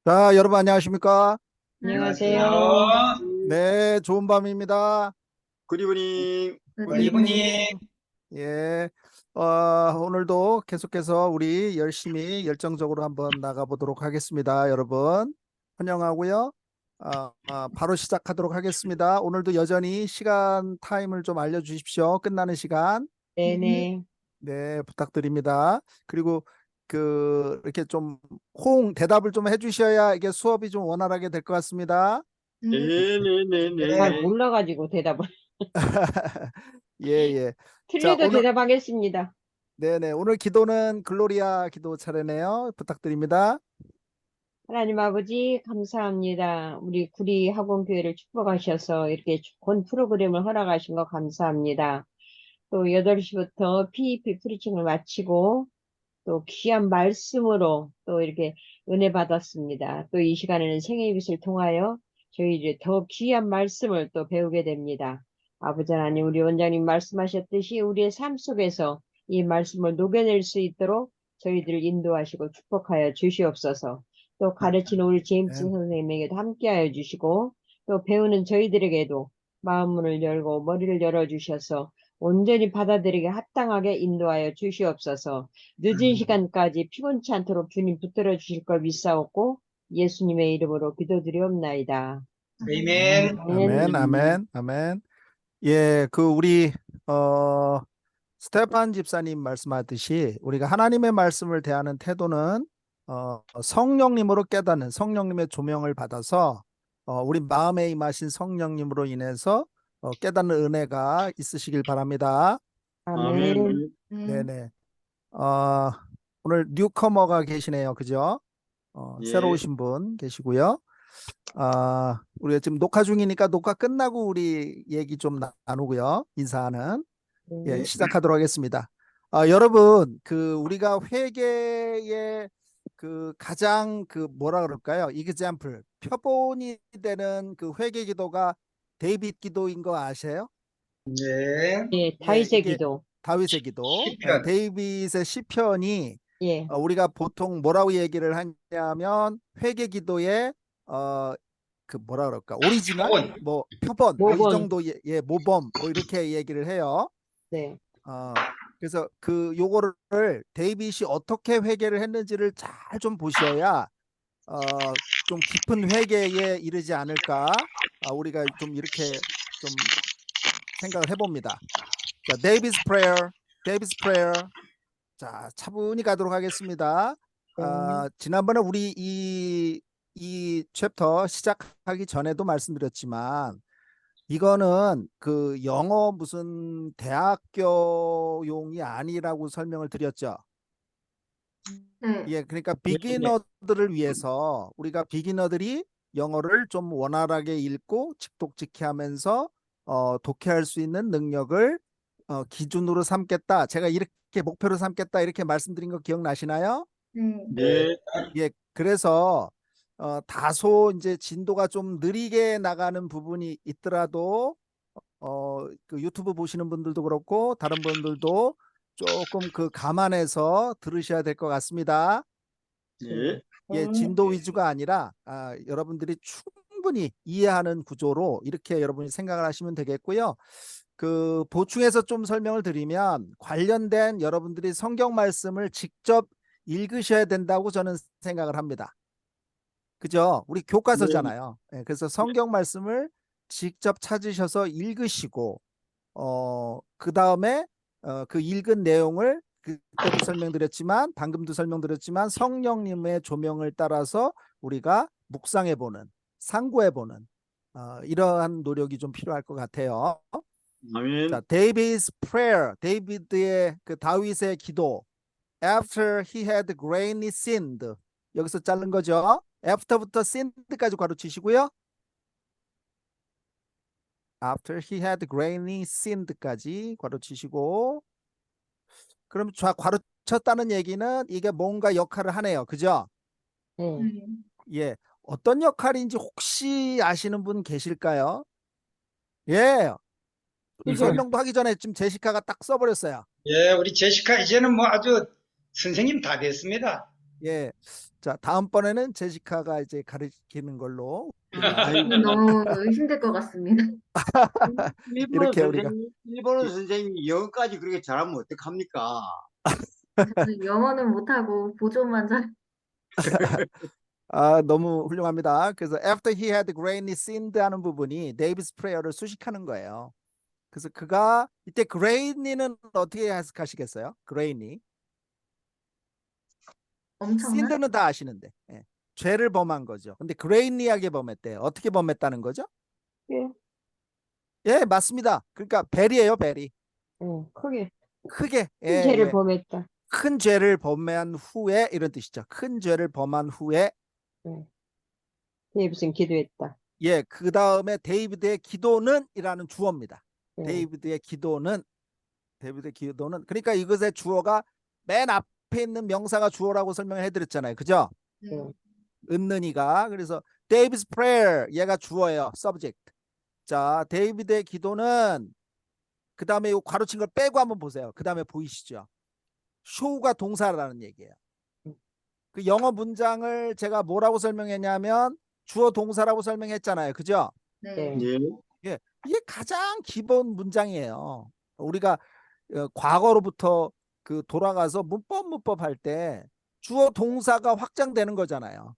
자, 여러분 안녕하십니까? 안녕하세요. 안녕하세요. 네, 좋은 밤입니다. 굿이브닝. 굿 이브닝. 예. 오늘도 계속해서 우리 열심히 열정적으로 한번 나가보도록 하겠습니다. 여러분, 환영하고요. 바로 시작하도록 하겠습니다. 오늘도 여전히 시간 타임을 좀 알려주십시오. 끝나는 시간. 네네. 네, 부탁드립니다. 그리고 이렇게 좀 대답을 좀 해주셔야 이게 수업이 좀 원활하게 될 것 같습니다. 잘 네네네네. 몰라가지고 대답을. 예, 예. 자, 틀려도 대답하겠습니다. 네네. 오늘 기도는 글로리아 기도 차례네요. 부탁드립니다. 하나님 아버지, 감사합니다. 우리 구리 학원교회를 축복하셔서 이렇게 좋은 프로그램을 허락하신 거 감사합니다. 또 8시부터 PEP 프리칭을 마치고 또 귀한 말씀으로 또 이렇게 은혜 받았습니다. 또 이 시간에는 생애 빛을 통하여 저희들이 더 귀한 말씀을 또 배우게 됩니다. 아버지 하나님, 우리 원장님 말씀하셨듯이 우리의 삶 속에서 이 말씀을 녹여낼 수 있도록 저희들을 인도하시고 축복하여 주시옵소서. 또 가르치는 우리 제임스 네. 선생님에게도 함께하여 주시고 또 배우는 저희들에게도 마음문을 열고 머리를 열어주셔서 온전히 받아들이게 합당하게 인도하여 주시옵소서. 늦은 시간까지 피곤치 않도록 주님 붙들어 주실 걸 믿사옵고 예수님의 이름으로 기도드리옵나이다. 아멘. 아멘, 아멘, 아멘. 예, 우리, 스테판 집사님 말씀하듯이 우리가 하나님의 말씀을 대하는 태도는, 성령님으로 깨닫는 성령님의 조명을 받아서, 우리 마음에 임하신 성령님으로 인해서, 깨닫는 은혜가 있으시길 바랍니다. 아멘. 아멘. 네네. 어, 오늘 뉴커머가 계시네요. 그죠? 새로 예. 오신 분 계시고요. 우리가 지금 녹화 중이니까 녹화 끝나고 우리 얘기 좀 나누고요. 인사하는. 예, 네. 시작하도록 하겠습니다. 여러분, 우리가 회개의 가장 뭐라 그럴까요? example, 표본이 되는 회개 기도가 데이빗 기도인 거 아세요? 네. 예, 예, 다윗의 이게 기도. 다윗의 기도. 시편. 데이빗의 시편이 예, 우리가 보통 뭐라고 얘기를 하냐면 회개 기도의 어, 뭐라 그럴까? 오리지널? 표본. 뭐 표본, 뭐 이 모본. 정도 모범 뭐 이렇게 얘기를 해요. 네. 그래서 요거를 데이빗이 어떻게 회개를 했는지를 잘 좀 보셔야 좀 깊은 회개에 이르지 않을까? 우리가 좀 이렇게 좀 생각을 해봅니다. 자, 데이빗's prayer. 자, 차분히 가도록 하겠습니다. 네. 지난번에 우리 이 챕터 시작하기 전에도 말씀드렸지만 이거는 영어 무슨 대학교용이 아니라고 설명을 드렸죠. 예, 그러니까 네. 비기너들을 위해서 우리가 비기너들이 영어를 좀 원활하게 읽고 직독직해 하면서 독해할 수 있는 능력을 기준으로 삼겠다. 제가 이렇게 목표로 삼겠다 이렇게 말씀드린 거 기억나시나요? 네. 예, 그래서 다소 이제 진도가 좀 느리게 나가는 부분이 있더라도 유튜브 보시는 분들도 그렇고 다른 분들도 조금 감안해서 들으셔야 될 것 같습니다. 네. 예, 진도 위주가 아니라 여러분들이 충분히 이해하는 구조로 이렇게 여러분이 생각을 하시면 되겠고요. 보충해서 좀 설명을 드리면 관련된 여러분들이 성경 말씀을 직접 읽으셔야 된다고 저는 생각을 합니다. 그죠? 우리 네. 교과서잖아요. 예, 그래서 성경 말씀을 직접 찾으셔서 읽으시고 그 다음에 그 읽은 내용을 그때도 설명드렸지만 방금도 설명드렸지만 성령님의 조명을 따라서 우리가 묵상해보는 상고해보는 이러한 노력이 좀 필요할 것 같아요. 자, 아멘. David's prayer, 데이비드의 다윗의 기도. After he had greatly sinned. 여기서 자른 거죠. After부터 sinned까지 괄호 치시고요. After he had greatly sinned까지 괄호 치시고. 그럼 괄호 쳤다는 얘기는 이게 뭔가 역할을 하네요. 그죠? 네. 예. 어떤 역할인지 혹시 아시는 분 계실까요? 예. 그죠? 설명도 하기 전에 지금 제시카가 딱 써버렸어요. 예, 우리 제시카 이제는 뭐 아주 선생님 다 됐습니다. 예. 자, 다음번에는 제시카가 이제 가르치는 걸로 저는 너무 힘들 것 같습니다. 일본어 이렇게 우리가 선생님, 일본어 선생님이 영어까지 그렇게 잘하면 어떡합니까? 저는 영어는 못하고 보조만 잘. 너무 훌륭합니다. 그래서 after he had greatly sinned 하는 부분이 데이비스 프레어를 수식하는 거예요. 그래서 그가 이때 greatly는 어떻게 해석하시겠어요? greatly. 엄청난? sinned는 다 아시는데. 예. 죄를 범한 거죠. 근데 greatly하게 범했대요. 어떻게 범했다는 거죠? 예, 예, 맞습니다. 그러니까 벨이에요, 벨이. 크게 크게. 예, 큰 죄를 예. 범했다. 큰 죄를 범한 후에 이런 뜻이죠. 큰 죄를 범한 후에 예, 데이비슨 기도했다. 예, 그 다음에 데이비드의 기도는 이라는 주어입니다. 예, 데이비드의 기도는 그러니까 이것의 주어가 맨 앞에 있는 명사가 주어라고 설명을 해드렸잖아요. 그죠? 네. 예, 은는이가 그래서 David's prayer 얘가 주어예요. subject. 자, 데이비드의 기도는 그 다음에 이 괄호친 걸 빼고 한번 보세요. 그 다음에 보이시죠? show가 동사라는 얘기예요. 그 영어 문장을 제가 뭐라고 설명했냐면 주어 동사라고 설명했잖아요. 그죠? 네. 네. 예, 이게 가장 기본 문장이에요. 우리가 과거로부터 그 돌아가서 문법 할 때 주어 동사가 확장되는 거잖아요.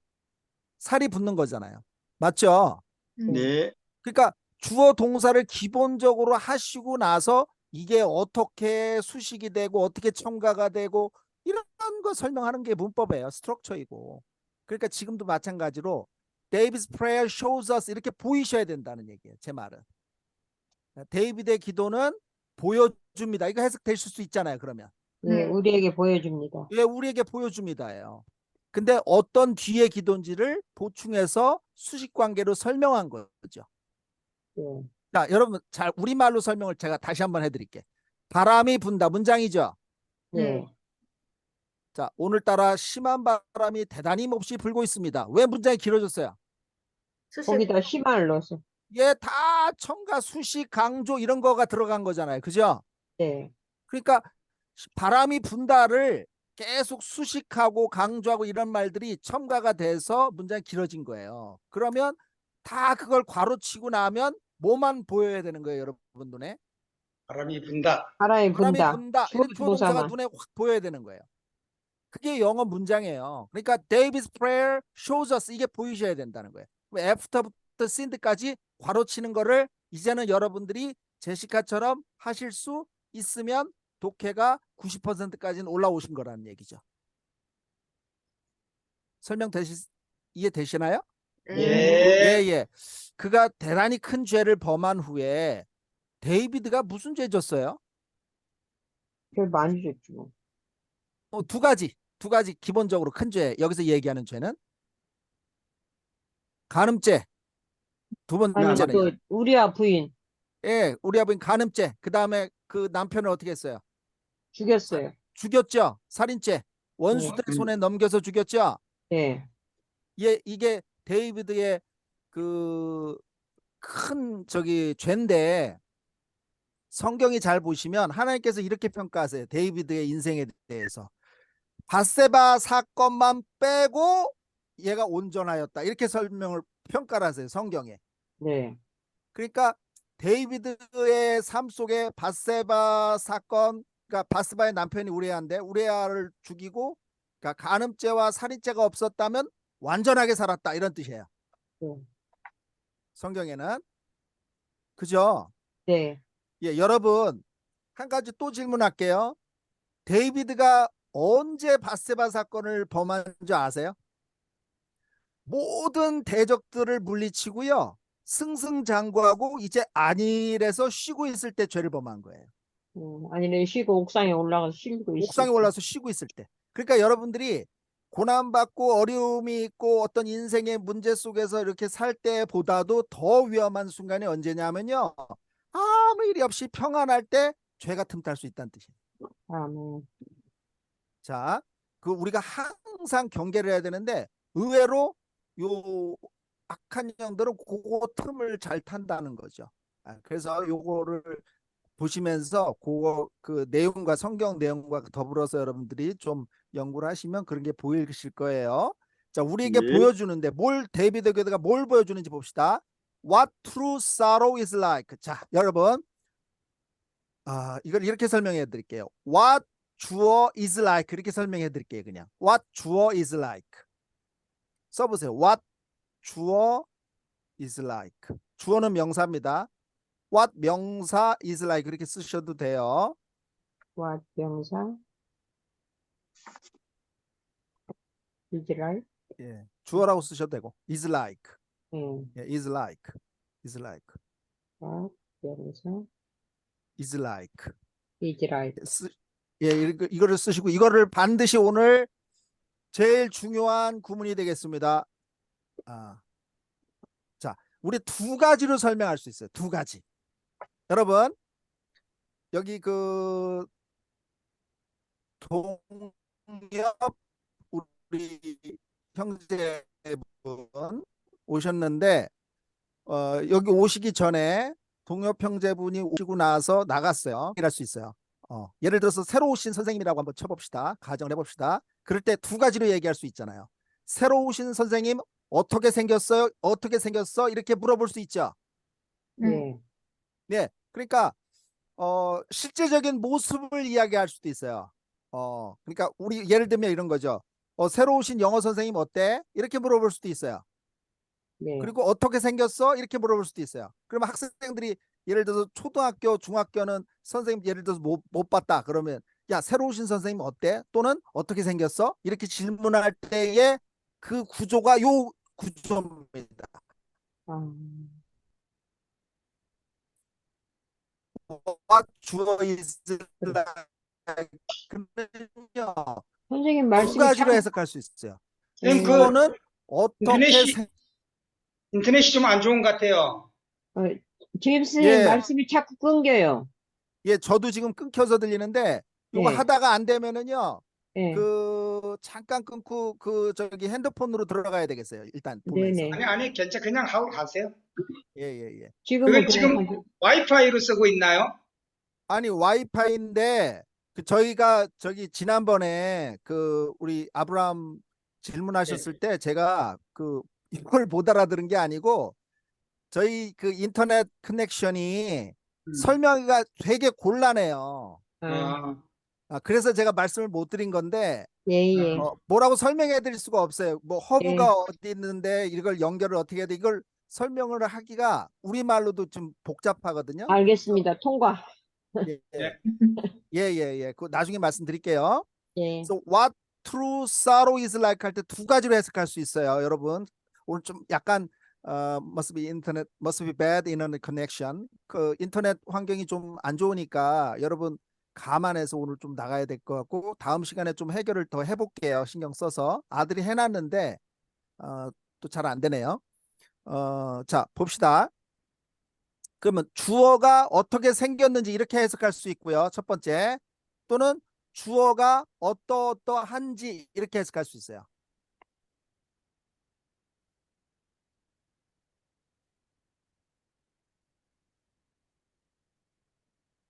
살이 붙는 거잖아요. 맞죠? 네. 그러니까 주어 동사를 기본적으로 하시고 나서 이게 어떻게 수식이 되고 어떻게 첨가가 되고 이런 거 설명하는 게 문법이에요. 스트럭처이고. 그러니까 지금도 마찬가지로 David's prayer shows us 이렇게 보이셔야 된다는 얘기예요. 제 말은. 데이비드의 기도는 보여줍니다. 이거 해석되실 수 있잖아요. 그러면. 예, 네. 우리에게 보여줍니다. 예, 우리에게 보여줍니다예요. 근데 어떤 뒤의 기도인지를 보충해서 수식 관계로 설명한 거죠. 예, 자, 여러분 잘 우리말로 설명을 제가 다시 한번 해드릴게요. 바람이 분다 문장이죠. 예, 네. 자, 오늘따라 심한 바람이 대단히 몹시 불고 있습니다. 왜 문장이 길어졌어요? 수식. 거기다 심한을 넣어서. 예, 다 첨가, 수식, 강조 이런 거가 들어간 거잖아요. 그죠? 예, 그러니까 바람이 분다를 계속 수식하고 강조하고 이런 말들이 첨가가 돼서 문장이 길어진 거예요. 그러면 다 그걸 괄호치고 나면 뭐만 보여야 되는 거예요, 여러분 눈에? 바람이 분다. 바람이 바람이 분다. 분다. 주어 이런 주어 동사가 동사만. 눈에 확 보여야 되는 거예요. 그게 영어 문장이에요. 그러니까 David's prayer shows us 이게 보이셔야 된다는 거예요. after부터 sinned까지 괄호치는 거를 이제는 여러분들이 제시카처럼 하실 수 있으면 독해가 90%까지는 올라오신 거라는 얘기죠. 이해되시나요? 네. 예. 예. 그가 대단히 큰 죄를 범한 후에 데이비드가 무슨 죄 졌어요? 별 많이 줬지 뭐. 두 가지 기본적으로 큰 죄. 여기서 얘기하는 죄는 간음죄. 두 아니, 번째는요. 그 우리아 부인 예, 우리 아버님 간음죄. 그 다음에 그 남편을 어떻게 했어요? 죽였어요. 죽였죠. 살인죄. 원수들 네. 손에 넘겨서 죽였죠. 예, 예, 이게 데이비드의 그 큰 저기 죄인데 성경이 잘 보시면 하나님께서 이렇게 평가하세요. 데이비드의 인생에 대해서. 밧세바 사건만 빼고 얘가 온전하였다. 이렇게 설명을 평가를 하세요. 성경에. 네, 그러니까 데이비드의 삶 속에 밧세바 사건, 그러니까 밧세바의 남편이 우레아인데 우레아를 죽이고 그러니까 간음죄와 살인죄가 없었다면 완전하게 살았다 이런 뜻이에요. 네, 성경에는. 그죠? 네. 예, 여러분 한 가지 또 질문할게요. 데이비드가 언제 밧세바 사건을 범한 줄 아세요? 모든 대적들을 물리치고요. 승승장구하고 이제 안일해서 쉬고 있을 때 죄를 범한 거예요. 아니면 쉬고 옥상에 올라가서 쉬고 있을 옥상에 때. 올라서 쉬고 있을 때. 그러니까 여러분들이 고난받고 어려움이 있고 어떤 인생의 문제 속에서 이렇게 살 때보다도 더 위험한 순간이 언제냐면요. 아무 일이 없이 평안할 때 죄가 틈탈 수 있다는 뜻이에요. 아멘. 자, 그 우리가 항상 경계를 해야 되는데 의외로 요 악한 영들은 그거 틈을 잘 탄다는 거죠. 그래서 요거를 보시면서 그 내용과 성경 내용과 더불어서 여러분들이 좀 연구를 하시면 그런 게 보이실 거예요. 자, 우리에게 네. 보여주는데 데이비드 게드가 뭘 보여주는지 봅시다. What true sorrow is like. 자, 여러분, 이걸 이렇게 설명해 드릴게요. What 주어 is like 이렇게 설명해 드릴게요. 그냥 What 주어 is like. 써보세요. What 주어 is like. 주어는 명사입니다. What 명사 is like 그렇게 쓰셔도 돼요. what 명사 is like. 예, 주어라고 쓰셔도 되고 is like. 예, 예, is like. is like. what 명사 is like. is like. 예, 이거를 쓰시고 이거를 반드시 오늘 제일 중요한 구문이 되겠습니다. 자, 우리 두 가지로 설명할 수 있어요. 두 가지. 여러분, 여기 그 동엽 우리 형제분 오셨는데 여기 오시기 전에 동엽 형제분이 오시고 나서 나갔어요. 일할 수 있어요. 예를 들어서 새로 오신 선생님이라고 한번 쳐봅시다. 가정을 해봅시다. 그럴 때 두 가지로 얘기할 수 있잖아요. 새로 오신 선생님 어떻게 생겼어요? 어떻게 생겼어? 이렇게 물어볼 수 있죠. 네. 예, 네, 그러니까 실제적인 모습을 이야기할 수도 있어요. 그러니까 우리 예를 들면 이런 거죠. 새로 오신 영어 선생님 어때? 이렇게 물어볼 수도 있어요. 네, 그리고 어떻게 생겼어? 이렇게 물어볼 수도 있어요. 그러면 학생들이 예를 들어서 초등학교, 중학교는 선생님 예를 들어서 못 봤다. 그러면 야, 새로 오신 선생님 어때? 또는 어떻게 생겼어? 이렇게 질문할 때의 그 구조가 요 구조입니다. 아, 주어 있을 그는요 선생님 두 말씀이 가지로 참, 해석할 수 있어요. 선생님, 주어는 어떻게 인터넷이 좀 안 좋은 것 같아요. 제임스 예, 말씀이 자꾸 끊겨요. 예, 저도 지금 끊겨서 들리는데 이거 예, 하다가 안 되면은요 예, 잠깐 끊고 저기 핸드폰으로 들어가야 되겠어요. 일단 보면서. 네네. 아니, 그냥 하고 가세요. 예. 지금은 그게 그냥 지금 와이파이로 쓰고 있나요? 아니 와이파이인데 저희가 저기 지난번에 우리 아브라함 질문하셨을 때 제가 이걸 못 알아들은 게 아니고 저희 인터넷 커넥션이 설명이 되게 곤란해요. 아, 그래서 제가 말씀을 못 드린 건데 예. 뭐라고 설명해 드릴 수가 없어요. 뭐 허브가 예. 어디 있는데 이걸 연결을 어떻게 해야 돼? 이걸 설명을 하기가 우리말로도 좀 복잡하거든요. 알겠습니다. 통과. 예, 네. 예. 그 나중에 말씀드릴게요. 예, So what true sorrow is like 할 때 두 가지로 해석할 수 있어요. 여러분 오늘 좀 약간 must be bad internet connection. 인터넷 환경이 좀 안 좋으니까 여러분 감안해서 오늘 좀 나가야 될 것 같고 다음 시간에 좀 해결을 더 해볼게요. 신경 써서 아들이 해놨는데 또 잘 안 되네요. 자 봅시다. 그러면 주어가 어떻게 생겼는지 이렇게 해석할 수 있고요. 첫 번째 또는 주어가 어떠한지 이렇게 해석할 수 있어요.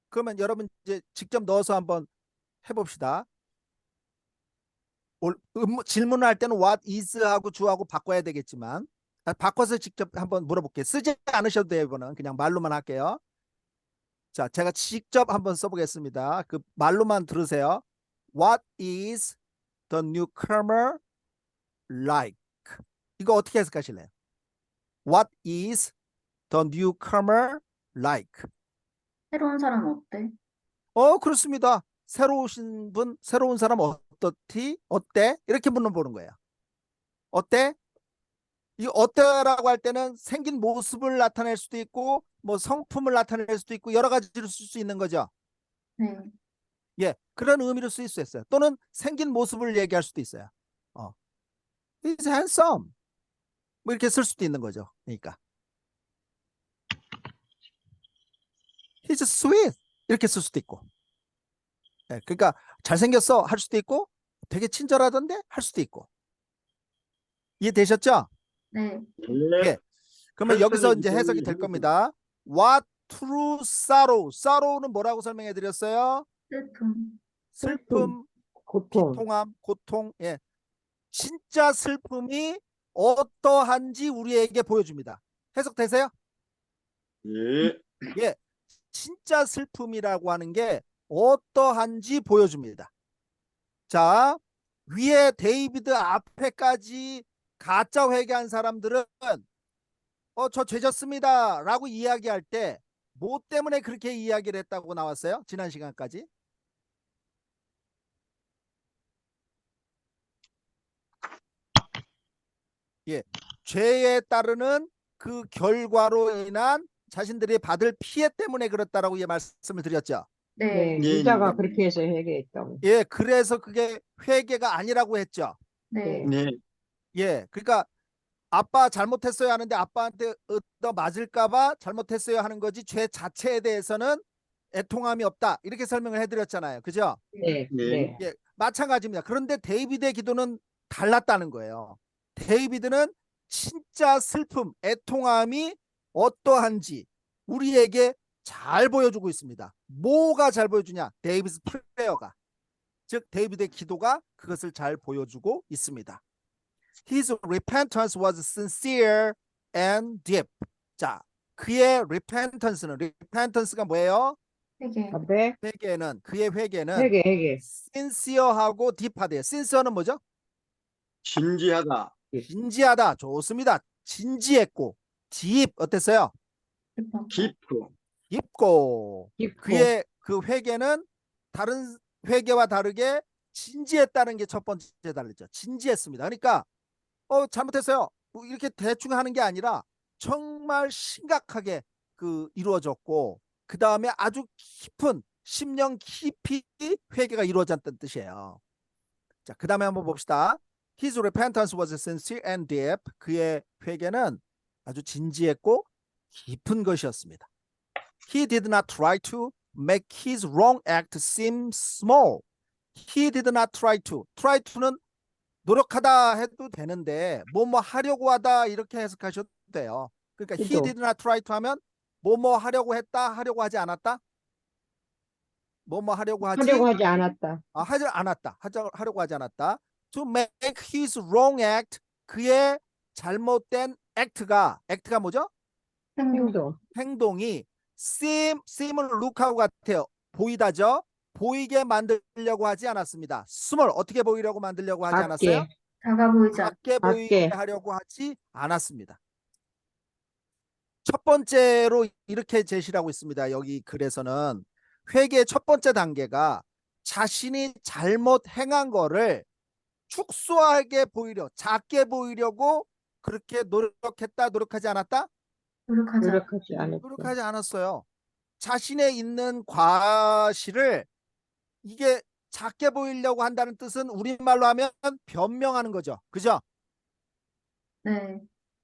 그러면 여러분 이제 직접 넣어서 한번 해봅시다. 질문을 할 때는 what is 하고 주어하고 바꿔야 되겠지만 바꿔서 직접 한번 물어볼게요. 쓰지 않으셔도 돼요. 이거는 그냥 말로만 할게요. 자, 제가 직접 한번 써보겠습니다. 그 말로만 들으세요. What is the newcomer like? 이거 어떻게 해석하실래요? What is the newcomer like? 새로운 사람 어때? 그렇습니다. 새로 오신 분, 새로운 사람 어때? 이렇게 물어보는 거예요. 어때? 이 어때라고 할 때는 생긴 모습을 나타낼 수도 있고 뭐 성품을 나타낼 수도 있고 여러 가지로 쓸 수 있는 거죠. 네. 예, 그런 의미로 쓰일 수 있어요. 또는 생긴 모습을 얘기할 수도 있어요. He's handsome. 뭐 이렇게 쓸 수도 있는 거죠. 그러니까 He's sweet. 이렇게 쓸 수도 있고. 예, 그러니까 잘생겼어 할 수도 있고 되게 친절하던데 할 수도 있고. 이해되셨죠? 네. 예. 그러면 여기서 이제 해석이 될 겁니다. What true sorrow. sorrow는 뭐라고 설명해 드렸어요? 슬픔. 슬픔, 고통. 비통함, 고통. 예. 진짜 슬픔이 어떠한지 우리에게 보여줍니다. 해석되세요? 예. 예. 진짜 슬픔이라고 하는 게 어떠한지 보여줍니다. 자, 위에 데이비드 앞에까지 가짜 회개한 사람들은 저 죄졌습니다 라고 이야기할 때 뭐 때문에 그렇게 이야기를 했다고 나왔어요? 지난 시간까지. 예, 죄에 따르는 그 결과로 인한 자신들이 받을 피해 때문에 그렇다라고 말씀을 드렸죠. 네. 예, 유다가 예. 그렇게 해서 회개했다고. 예, 그래서 그게 회개가 아니라고 했죠. 네. 네. 예, 그러니까 아빠 잘못했어요 하는데 아빠한테 얻어 맞을까봐 잘못했어요 하는 거지 죄 자체에 대해서는 애통함이 없다 이렇게 설명을 해드렸잖아요. 그죠? 네, 네. 네. 예, 마찬가지입니다. 그런데 데이비드의 기도는 달랐다는 거예요. 데이비드는 진짜 슬픔, 애통함이 어떠한지 우리에게 잘 보여주고 있습니다. 뭐가 잘 보여주냐? 데이비드 프레어가, 즉 데이비드의 기도가 그것을 잘 보여주고 있습니다. His repentance was sincere and deep. 자, 그의 repentance가 뭐예요? 회개. 앞에 그의 회개는 회개. sincere하고 deep하대요. sincere는 뭐죠? 진지하다. 진지하다. 좋습니다. 진지했고 deep 어땠어요? 깊었다. 깊고. 깊고. 깊고. 그의 그 회개는 다른 회개와 다르게 진지했다는 게 첫 번째 다르죠. 진지했습니다. 그러니까 잘못했어요. 뭐 이렇게 대충 하는 게 아니라 정말 심각하게 이루어졌고 그 다음에 아주 깊은 심령 깊이 회개가 이루어졌다는 뜻이에요. 자, 그 다음에 한번 봅시다. His repentance was sincere and deep. 그의 회개는 아주 진지했고 깊은 것이었습니다. He did not try to make his wrong act seem small. He did not try to. try to는 노력하다 해도 되는데 뭐뭐 하려고 하다 이렇게 해석하셔도 돼요. 그러니까 he 그죠. did not try to 하면 뭐뭐 하려고 했다, 하려고 하지 않았다? 뭐뭐 하려고 하지 하려고 하지 않았다. 하지 않았다. 하려고 하지 않았다. To make his wrong act, 그의 잘못된 act가 뭐죠? 행동. 행동이 seem은 look하고 같아요. 보이다죠? 보이게 만들려고 하지 않았습니다. small 어떻게 보이려고 만들려고 하지 않았어요? 작게. 작아 보이지 않. 작게 보이게 작게. 하려고 하지 않았습니다. 첫 번째로 이렇게 제시를 하고 있습니다. 여기 글에서는 회개의 첫 번째 단계가 자신이 잘못 행한 거를 축소하게 보이려, 작게 보이려고 그렇게 노력하지 않았다? 노력하지 않. 노력하지 않았다. 노력하지 않았어요. 자신의 있는 과실을 이게 작게 보이려고 한다는 뜻은 우리말로 하면 변명하는 거죠. 그죠? 네.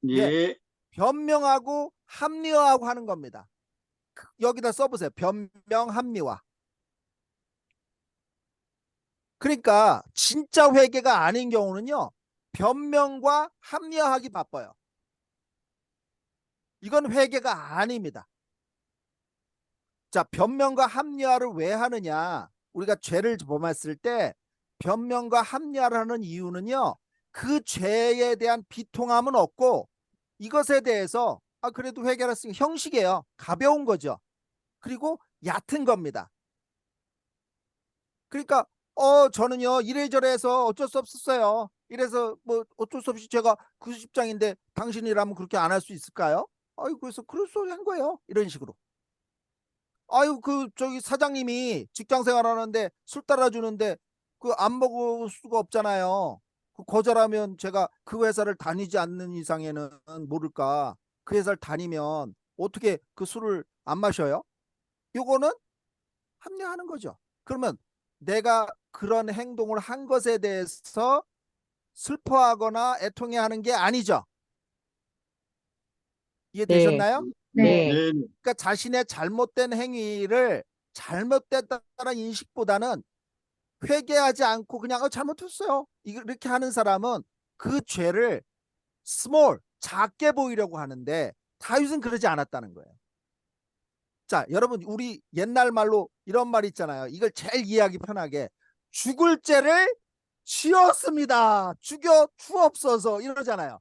예. 변명하고 합리화하고 하는 겁니다. 여기다 써보세요. 변명, 합리화. 그러니까 진짜 회개가 아닌 경우는요. 변명과 합리화하기 바빠요. 이건 회개가 아닙니다. 자, 변명과 합리화를 왜 하느냐? 우리가 죄를 범했을 때 변명과 합리화를 하는 이유는요. 그 죄에 대한 비통함은 없고 이것에 대해서 그래도 회개를 했으니까 형식이에요. 가벼운 거죠. 그리고 얕은 겁니다. 그러니까 저는요 이래저래 해서 어쩔 수 없었어요. 이래서 뭐 어쩔 수 없이 제가 90장인데 당신이라면 그렇게 안 할 수 있을까요? 그래서 그럴 소리 한 거예요. 이런 식으로. 저기 사장님이 직장 생활하는데 술 따라주는데 안 먹을 수가 없잖아요. 거절하면 제가 그 회사를 다니지 않는 이상에는 모를까. 그 회사를 다니면 어떻게 그 술을 안 마셔요? 요거는 합리화하는 거죠. 그러면 내가 그런 행동을 한 것에 대해서 슬퍼하거나 애통해하는 게 아니죠. 이해되셨나요? 네. 네. 네. 그러니까 자신의 잘못된 행위를 잘못됐다는 인식보다는 회개하지 않고 그냥 잘못했어요. 이렇게 하는 사람은 그 죄를 small, 작게 보이려고 하는데 다윗은 그러지 않았다는 거예요. 자, 여러분, 우리 옛날 말로 이런 말 있잖아요. 이걸 제일 이해하기 편하게. 죽을 죄를 지었습니다. 죽여 주옵소서 이러잖아요.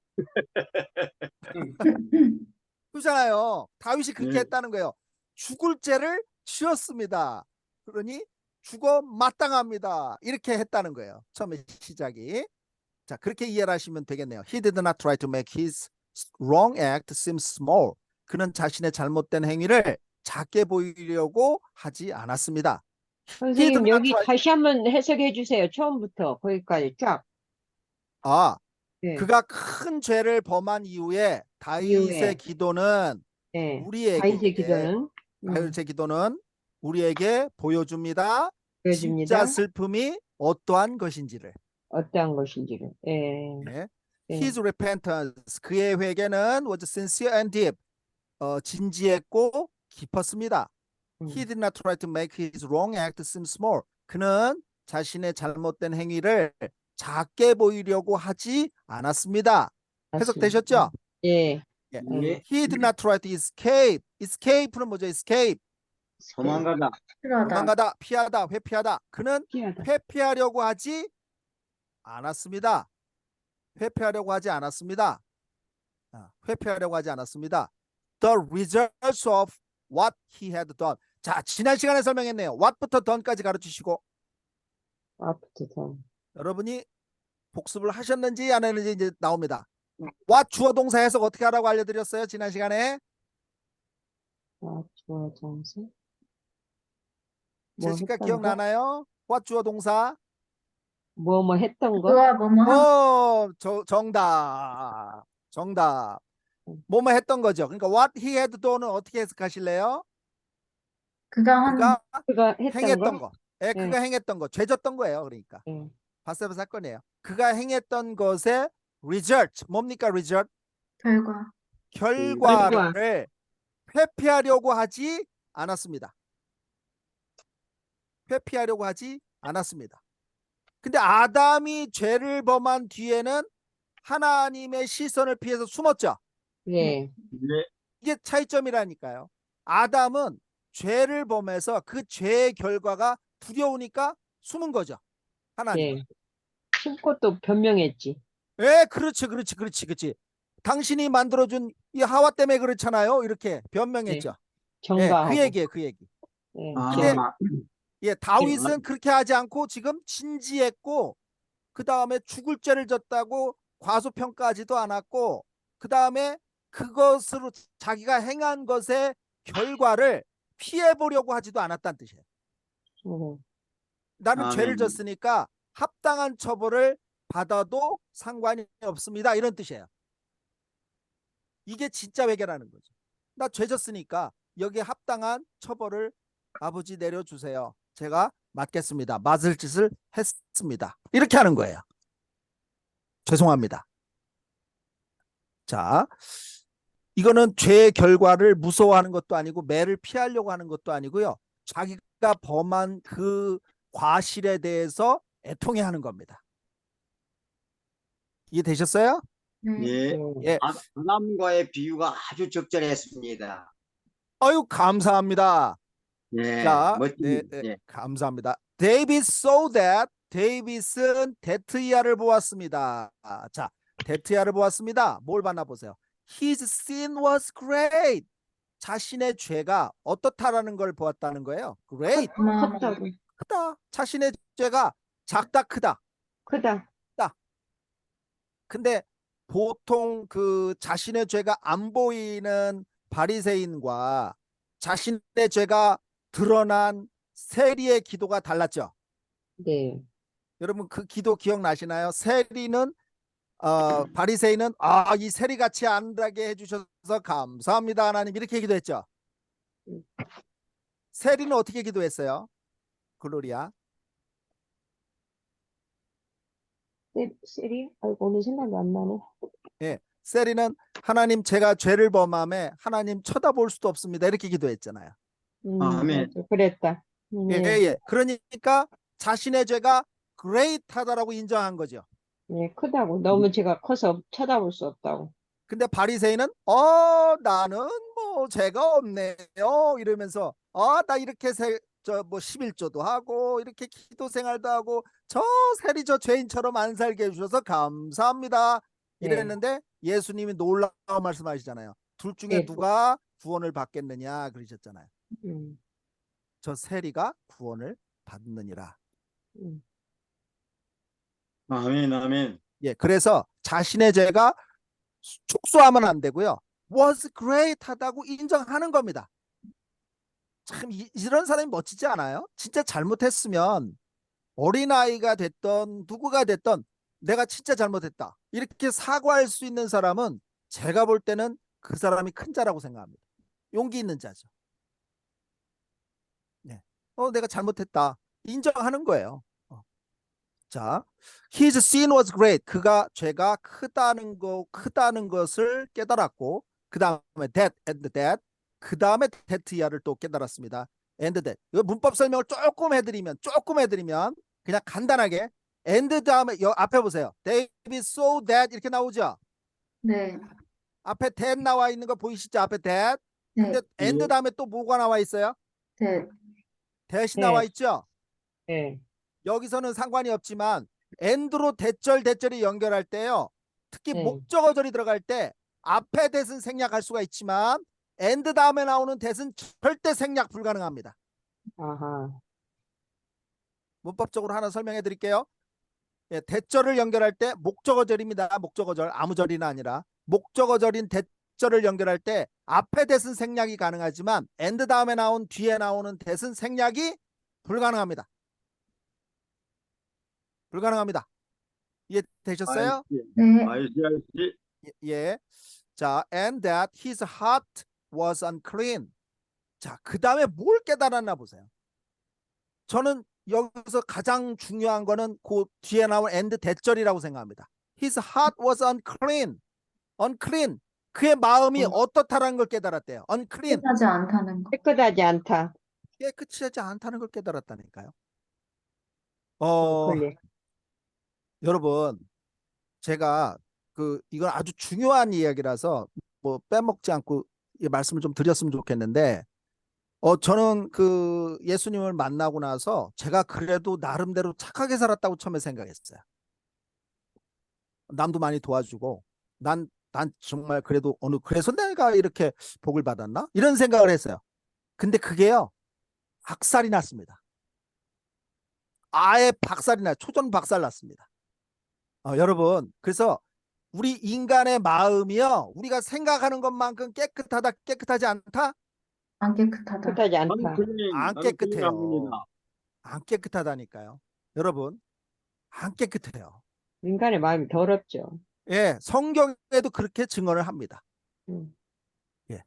그러잖아요. 다윗이 그렇게 네. 했다는 거예요. 죽을 죄를 지었습니다. 그러니 죽어 마땅합니다. 이렇게 했다는 거예요. 처음에 시작이. 자, 그렇게 이해를 하시면 되겠네요. He did not try to make his wrong act seem small. 그는 자신의 잘못된 행위를 작게 보이려고 하지 않았습니다. He did 선생님, not 여기 try. 다시 한번 해석해 주세요. 처음부터 거기까지 쫙. 아, 네, 그가 큰 죄를 범한 이후에 다윗의 이후에. 기도는 네. 우리에게 다윗의 기도는 다윗의 기도는 우리에게 보여줍니다. 보여줍니다. 진짜 슬픔이 어떠한 것인지를. 어떠한 것인지를. 예. 네. 네. His repentance, 그의 회개는 was sincere and deep, 진지했고 깊었습니다. He did not try to make his wrong act seem small. 그는 자신의 잘못된 행위를 작게 보이려고 하지 않았습니다. 해석되셨죠? 예. 예. 네. He did not try to escape. Escape는 뭐죠? Escape. 도망가다. 필요하다. 도망가다, 피하다, 회피하다. 그는 피하다. 회피하려고 하지 않았습니다. 회피하려고 하지 않았습니다. 회피하려고 하지 않았습니다. The results of what he had done. 자, 지난 시간에 설명했네요. what부터 done까지 가르치시고 앞부터. 여러분이 복습을 하셨는지 안 했는지 이제 나옵니다. what 주어 동사 해석 어떻게 하라고 알려드렸어요? 지난 시간에 주어 동사. 제시카 했던 거? 기억나나요? what 주어 동사. 뭐 했던 거? 그와 뭐뭐 한 정답. 정답. 뭐뭐 했던 거죠. 그러니까 what he had done은 어떻게 해석하실래요? 그가 한 그가 그가 했던 행했던 거? 거. 예, 그가 행했던 거. 죄졌던 거예요. 그러니까. 예. 바세바 사건이에요. 그가 행했던 것의 result. 뭡니까 result? 결과. 결과를 회피하려고 하지 않았습니다. 회피하려고 하지 않았습니다. 근데 아담이 죄를 범한 뒤에는 하나님의 시선을 피해서 숨었죠. 예. 네. 이게 차이점이라니까요. 아담은 죄를 범해서 그 죄의 결과가 두려우니까 숨은 거죠. 하나님. 예. 심고 또 변명했지. 예, 그렇지. 당신이 만들어준 이 하와 때문에 그렇잖아요. 이렇게 변명했죠. 예, 정과하고. 그 얘기. 예. 아, 근데 예, 다윗은 그렇게 하지 않고 지금 진지했고, 그 다음에 죽을 죄를 졌다고 과소평가하지도 않았고, 그 다음에 그것으로 자기가 행한 것의 결과를 피해보려고 하지도 않았다는 뜻이에요. 나는 죄를 아멘. 졌으니까 합당한 처벌을 받아도 상관이 없습니다. 이런 뜻이에요. 이게 진짜 회개라는 거죠. 나 죄 졌으니까 여기에 합당한 처벌을 아버지 내려주세요. 제가 맞겠습니다. 맞을 짓을 했습니다. 이렇게 하는 거예요. 죄송합니다. 자, 이거는 죄의 결과를 무서워하는 것도 아니고 매를 피하려고 하는 것도 아니고요. 자기가 범한 그 과실에 대해서 애통해하는 겁니다. 이해되셨어요? 네. 예. 예. 아담과의 비유가 아주 적절했습니다. 아유, 감사합니다. 예. 자, 멋진. 네, 예. 감사합니다. David saw that. 데이빗은 데트이아를 보았습니다. 자, 데트이아를 보았습니다. 뭘 봤나 보세요. His sin was great. 자신의 죄가 어떻다라는 걸 보았다는 거예요. Great. 컸다고. 크다. 자신의 죄가 작다, 크다. 크다. 근데 보통 그 자신의 죄가 안 보이는 바리새인과 자신의 죄가 드러난 세리의 기도가 달랐죠. 네. 여러분 그 기도 기억나시나요? 세리는 바리새인은 이 세리같이 안 나게 해주셔서 감사합니다 하나님 이렇게 기도했죠. 세리는 어떻게 기도했어요? 글로리아. 세리? 아이고, 오늘 생각이 안 나네. 예, 세리는 하나님 제가 죄를 범함에 하나님 쳐다볼 수도 없습니다 이렇게 기도했잖아요. 아멘. 맞아. 그랬다. 예. 그러니까 자신의 죄가 great하다라고 인정한 거죠. 예, 크다고. 너무 제가 커서 쳐다볼 수 없다고. 근데 바리새인은 나는 뭐 죄가 없네요 이러면서 나 이렇게 뭐 11조도 하고 이렇게 기도 생활도 하고 저 세리 저 죄인처럼 안 살게 해주셔서 감사합니다 네. 이랬는데 예수님이 놀라운 말씀하시잖아요. 둘 중에 네. 누가 구원을 받겠느냐 그러셨잖아요. 음, 저 세리가 구원을 받느니라. 음. 아멘, 아멘. 예, 그래서 자신의 죄가 축소하면 안 되고요. was great 하다고 인정하는 겁니다. 참 이런 사람이 멋지지 않아요? 진짜 잘못했으면 어린아이가 됐던 누구가 됐던 내가 진짜 잘못했다 이렇게 사과할 수 있는 사람은 제가 볼 때는 그 사람이 큰 자라고 생각합니다. 용기 있는 자죠. 네. 내가 잘못했다 인정하는 거예요. 자, his sin was great. 그가 죄가 크다는 것을 깨달았고, 그 다음에 that and that, 그 다음에 that 이하를 또 깨달았습니다. and that. 이거 문법 설명을 조금 해드리면 그냥 간단하게 and 다음에 앞에 보세요. David saw that 이렇게 나오죠. 네. 앞에 that 나와 있는 거 보이시죠? 앞에 that. 네. 근데 and 다음에 또 뭐가 나와 있어요? 네. that이 네. 나와 있죠. 네. 여기서는 상관이 없지만 and로 대절이 연결할 때요. 특히 네. 목적어절이 들어갈 때 앞에 that은 생략할 수가 있지만 and 다음에 나오는 that은 절대 생략 불가능합니다. 아하. 문법적으로 하나 설명해 드릴게요. 예, 대절을 연결할 때 목적어절입니다. 목적어절 아무 절이나 아니라 목적어절인 대절을 연결할 때 앞에 that은 생략이 가능하지만 and 다음에 나온 뒤에 나오는 that은 생략이 불가능합니다. 불가능합니다. 이해되셨어요? 네. 알지. 예. 자, and that his heart was unclean. 자, 그 다음에 뭘 깨달았나 보세요. 저는 여기서 가장 중요한 거는 그 뒤에 나온 and 대절이라고 생각합니다. His heart was unclean. unclean. 그의 마음이 어떻다라는 걸 깨달았대요. unclean. 깨끗하지 않다는 거. 깨끗하지 않다. 깨끗하지 않다는 걸 깨달았다니까요. 그래. 여러분, 제가 이건 아주 중요한 이야기라서 뭐 빼먹지 않고 이 말씀을 좀 드렸으면 좋겠는데, 저는 예수님을 만나고 나서 제가 그래도 나름대로 착하게 살았다고 처음에 생각했어요. 남도 많이 도와주고, 난 정말 그래도 그래서 내가 이렇게 복을 받았나? 이런 생각을 했어요. 근데 그게요, 박살이 났습니다. 아예 박살이 나요. 초전 박살 났습니다. 여러분, 그래서 우리 인간의 마음이요, 우리가 생각하는 것만큼 깨끗하지 않다? 안 깨끗하다. 깨끗하지 않다. 안 깨끗해요. 안 깨끗하다니까요. 여러분, 안 깨끗해요. 인간의 마음이 더럽죠. 예, 성경에도 그렇게 증언을 합니다. 음. 예.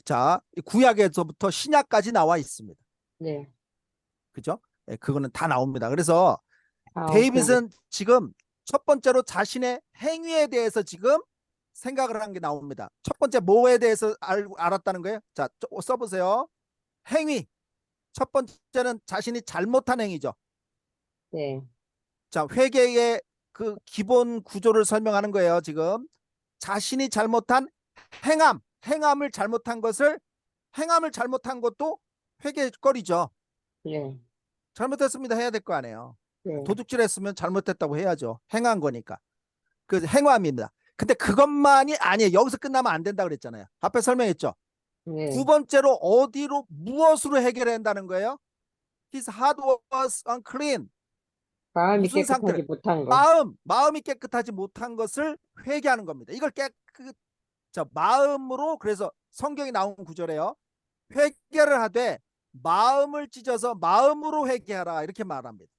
자, 구약에서부터 신약까지 나와 있습니다. 네. 그죠? 예, 그거는 다 나옵니다. 그래서 아, 데이빗은 지금 첫 번째로 자신의 행위에 대해서 지금 생각을 한 게 나옵니다. 첫 번째 뭐에 대해서 알았다는 거예요? 자, 써보세요. 행위. 첫 번째는 자신이 잘못한 행위죠. 네. 자, 회개의 그 기본 구조를 설명하는 거예요. 지금 자신이 잘못한 행함을 잘못한 것도 회개거리죠. 네. 잘못했습니다 해야 될 거 아니에요. 네. 도둑질했으면 잘못했다고 해야죠. 행한 거니까. 그 행함입니다. 근데 그것만이 아니에요. 여기서 끝나면 안 된다 그랬잖아요. 앞에 설명했죠. 네. 두 번째로 어디로 무엇으로 해결해야 한다는 거예요? His heart was unclean. 마음이 무슨 깨끗하지 상태를? 못한 거. 마음이 깨끗하지 못한 것을 회개하는 겁니다. 이걸 마음으로, 그래서 성경이 나온 구절이에요. 회개를 하되 마음을 찢어서 마음으로 회개하라 이렇게 말합니다.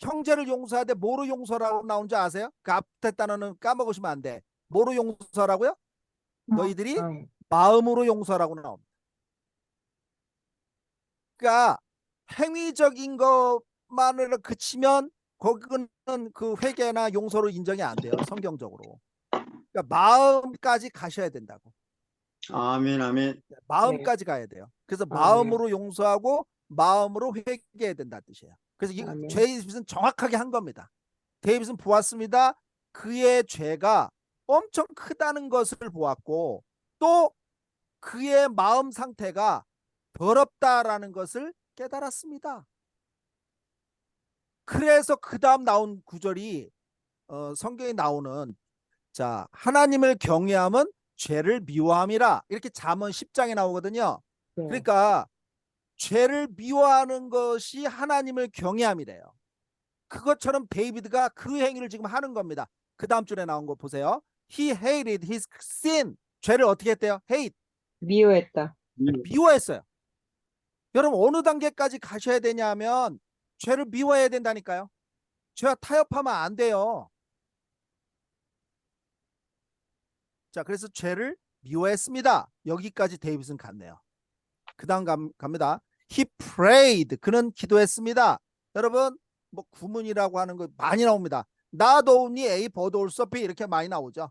형제를 용서하되 뭐로 용서라고 나온 줄 아세요? 그 앞에 단어는 까먹으시면 안 돼. 뭐로 용서라고요? 너희들이 마음으로 용서라고 나옵니다. 그러니까 행위적인 것만으로 그치면 거기는 그 회개나 용서로 인정이 안 돼요. 성경적으로. 그러니까 마음까지 가셔야 된다고. 아멘, 아멘. 마음까지 가야 돼요. 그래서 아멘. 마음으로 용서하고 마음으로 회개해야 된다는 뜻이에요. 그래서 이 아멘. 데이빗은 정확하게 한 겁니다. 데이빗은 보았습니다. 그의 죄가 엄청 크다는 것을 보았고 또 그의 마음 상태가 더럽다라는 것을 깨달았습니다. 그래서 그 다음 나온 구절이 성경에 나오는 자 하나님을 경외함은 죄를 미워함이라 이렇게 잠언 10장에 나오거든요. 네. 그러니까 죄를 미워하는 것이 하나님을 경외함이래요. 그것처럼 데이비드가 그 행위를 지금 하는 겁니다. 그 다음 줄에 나온 거 보세요. He hated his sin. 죄를 어떻게 했대요? hate. 미워했다. 미워했어요. 여러분 어느 단계까지 가셔야 되냐면 죄를 미워해야 된다니까요. 죄와 타협하면 안 돼요. 자, 그래서 죄를 미워했습니다. 여기까지 데이빗은 갔네요. 그 다음 갑니다. He prayed. 그는 기도했습니다. 여러분 뭐 구문이라고 하는 거 많이 나옵니다. Not only A but also B 이렇게 많이 나오죠.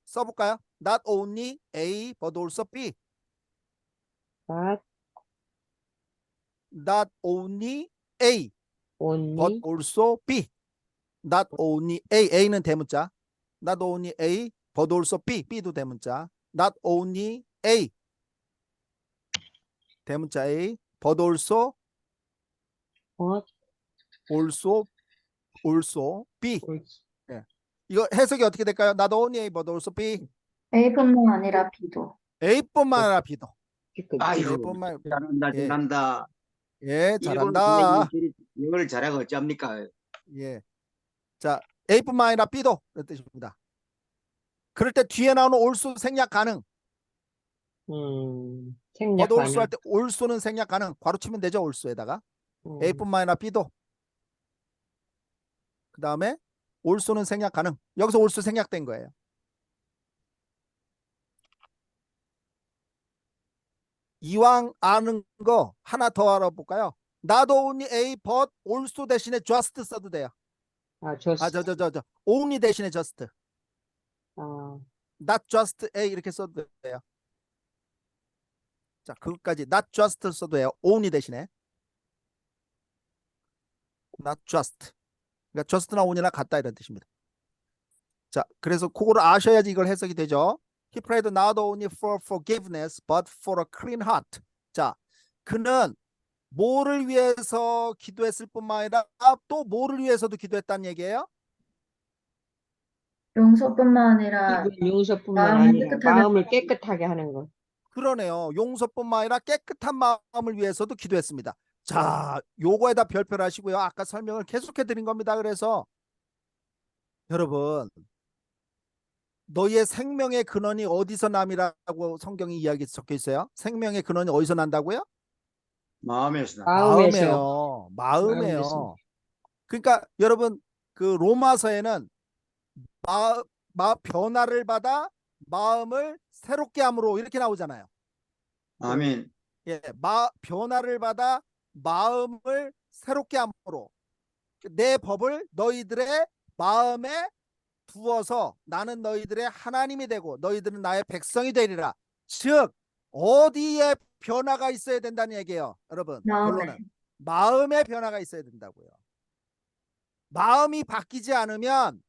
써볼까요? Not only A but also B. Not Not only A but only also B. Not only A. A는 대문자. Not only A but also B. B도 대문자. Not only A 대문자 A but also but also B. also 이거 해석이 어떻게 될까요? Not only A but also B. A뿐만 아니라 B도. A뿐만 아니라 B도. 아이고, A뿐만 잘한다, 예. 잘한다. 예, 일본 잘한다. 분들이 영어를 잘하고 어쩝니까? 예. 자, A뿐만 아니라 B도 그런 뜻입니다. 그럴 때 뒤에 나오는 also 생략 가능. 생략 but also 할 가능. 때 also는 생략 가능. 괄호 치면 되죠, also에다가. 음, A뿐만 아니라 B도. 그 다음에 also는 생략 가능. 여기서 also 생략된 거예요. 이왕 아는 거 하나 더 알아볼까요? Not only A but also 대신에 just 써도 돼요. just. only 대신에 just. 아, Not just A 이렇게 써도 돼요. 자, 그것까지 not just 써도 돼요. only 대신에. not just. 그러니까 just나 only나 같다 이런 뜻입니다. 자, 그래서 그거를 아셔야지 이걸 해석이 되죠. He prayed not only for forgiveness but for a clean heart. 자, 그는 뭐를 위해서 기도했을 뿐만 아니라 또 뭐를 위해서도 기도했다는 얘기예요? 용서뿐만 아니라 이분 용서뿐만 마음을 아니라 깨끗하게 마음을 깨끗하게 하는 것. 그러네요. 용서뿐만 아니라 깨끗한 마음을 위해서도 기도했습니다. 자, 요거에다 별표를 하시고요. 아까 설명을 계속해 드린 겁니다. 그래서 여러분 너희의 생명의 근원이 어디서 남이라고 성경이 이야기 적혀 있어요? 생명의 근원이 어디서 난다고요? 마음에서 나. 마음에서. 마음에요. 그러니까 여러분 그 로마서에는 변화를 받아 마음을 새롭게 함으로 이렇게 나오잖아요. 아멘. 예, 변화를 받아 마음을 새롭게 함으로 내 법을 너희들의 마음에 두어서 나는 너희들의 하나님이 되고 너희들은 나의 백성이 되리라. 즉 어디에 변화가 있어야 된다는 얘기예요. 여러분 마음에. 결론은 마음에 변화가 있어야 된다고요. 마음이 바뀌지 않으면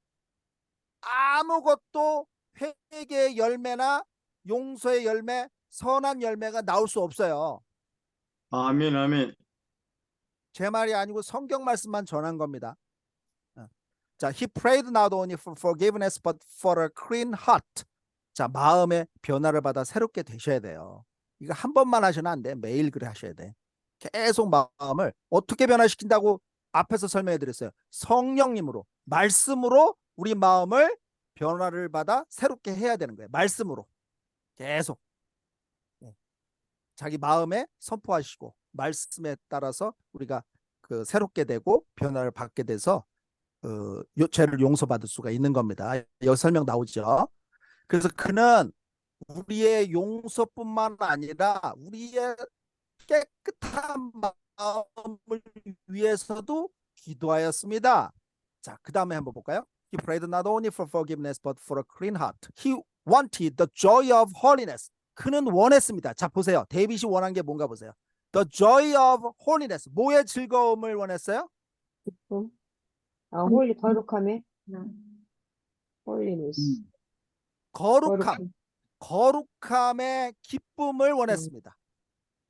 아무것도 회개의 열매나 용서의 열매, 선한 열매가 나올 수 없어요. 아멘, 아멘. 제 말이 아니고 성경 말씀만 전한 겁니다. 자, he prayed not only for forgiveness but for a clean heart. 자, 마음의 변화를 받아 새롭게 되셔야 돼요. 이거 한 번만 하시면 안 돼. 매일 그래 하셔야 돼. 계속 마음을 어떻게 변화시킨다고 앞에서 설명해 드렸어요. 성령님으로, 말씀으로 우리 마음을 변화를 받아 새롭게 해야 되는 거예요. 말씀으로. 계속. 자기 마음에 선포하시고 말씀에 따라서 우리가 그 새롭게 되고 변화를 받게 돼서 죄를 용서받을 수가 있는 겁니다. 여기 설명 나오죠. 그래서 그는 우리의 용서뿐만 아니라 우리의 깨끗한 마음을 위해서도 기도하였습니다. 자, 그 다음에 한번 볼까요? He prayed not only for forgiveness but for a clean heart. He wanted the joy of holiness. 그는 원했습니다. 자, 보세요. 데이빗이 원한 게 뭔가 보세요. The joy of holiness. 뭐의 즐거움을 원했어요? 홀리 거룩함에 음. 홀리네스. 거룩함, 거룩함의 기쁨을 원했습니다.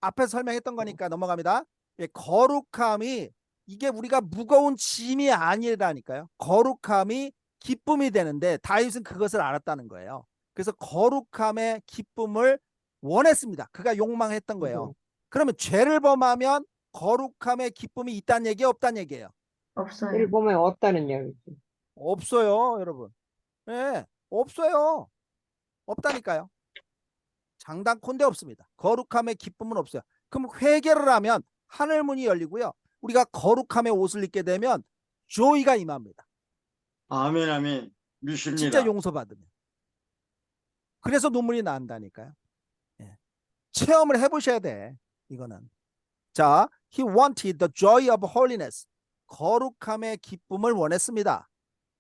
앞에 설명했던 거니까 넘어갑니다. 예, 거룩함이 이게 우리가 무거운 짐이 아니라니까요. 거룩함이 기쁨이 되는데 다윗은 그것을 알았다는 거예요. 그래서 거룩함의 기쁨을 원했습니다. 그가 욕망했던 거예요. 그러면 죄를 범하면 거룩함의 기쁨이 있다는 얘기예요, 없다는 얘기예요? 없어요. 를 보면 없다는 얘기지. 없어요, 여러분. 예, 없어요. 없다니까요. 장단컨대 없습니다. 거룩함의 기쁨은 없어요. 그럼 회개를 하면 하늘 문이 열리고요. 우리가 거룩함의 옷을 입게 되면 조이가 임합니다. 아멘, 아멘. 진짜 믿습니다. 용서받으면. 그래서 눈물이 난다니까요. 예. 체험을 해보셔야 돼. 이거는. 자, he wanted the joy of holiness. 거룩함의 기쁨을 원했습니다.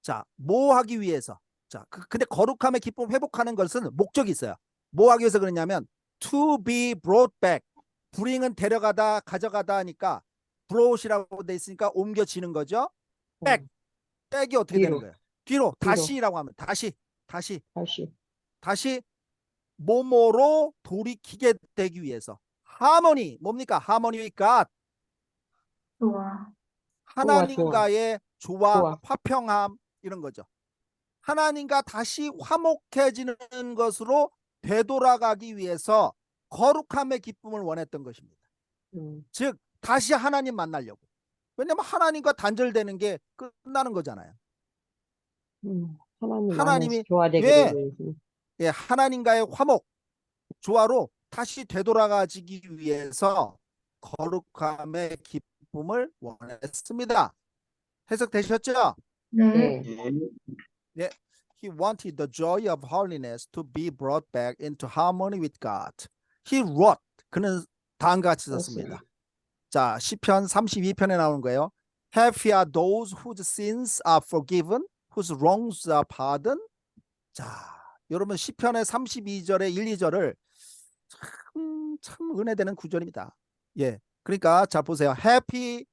자, 뭐 하기 위해서? 자, 근데 거룩함의 기쁨 회복하는 것은 목적이 있어요. 뭐 하기 위해서 그러냐면 to be brought back. bring은 데려가다, 가져가다 하니까 brought이라고 돼 있으니까 옮겨지는 거죠. back. back이 어떻게 되는 뒤로. 거예요? 뒤로. 다시라고 하면 다시 다시. 뭐뭐로 돌이키게 되기 위해서. 하모니 뭡니까? 하모니 with God. 좋아. 하나님과의 조화, 좋아. 화평함 이런 거죠. 하나님과 다시 화목해지는 것으로 되돌아가기 위해서 거룩함의 기쁨을 원했던 것입니다. 즉 다시 하나님 만나려고. 왜냐하면 하나님과 단절되는 게 끝나는 거잖아요. 하나님 안에서 하나님이 조화되게 왜 되고 있습니다. 예, 하나님과의 화목, 조화로 다시 되돌아가기 위해서 거룩함의 기쁨을 원했습니다. 해석되셨죠? 네. 네. 예. He wanted the joy of holiness to be brought back into harmony with God. He wrote. 그는 다음과 같이 썼습니다. 자, 시편 32편에 나오는 거예요. Happy are those whose sins are forgiven, whose wrongs are pardoned. 자, 여러분 시편의 32절의 1, 2절을 참 은혜되는 구절입니다. 예. 그러니까 자 보세요. Happy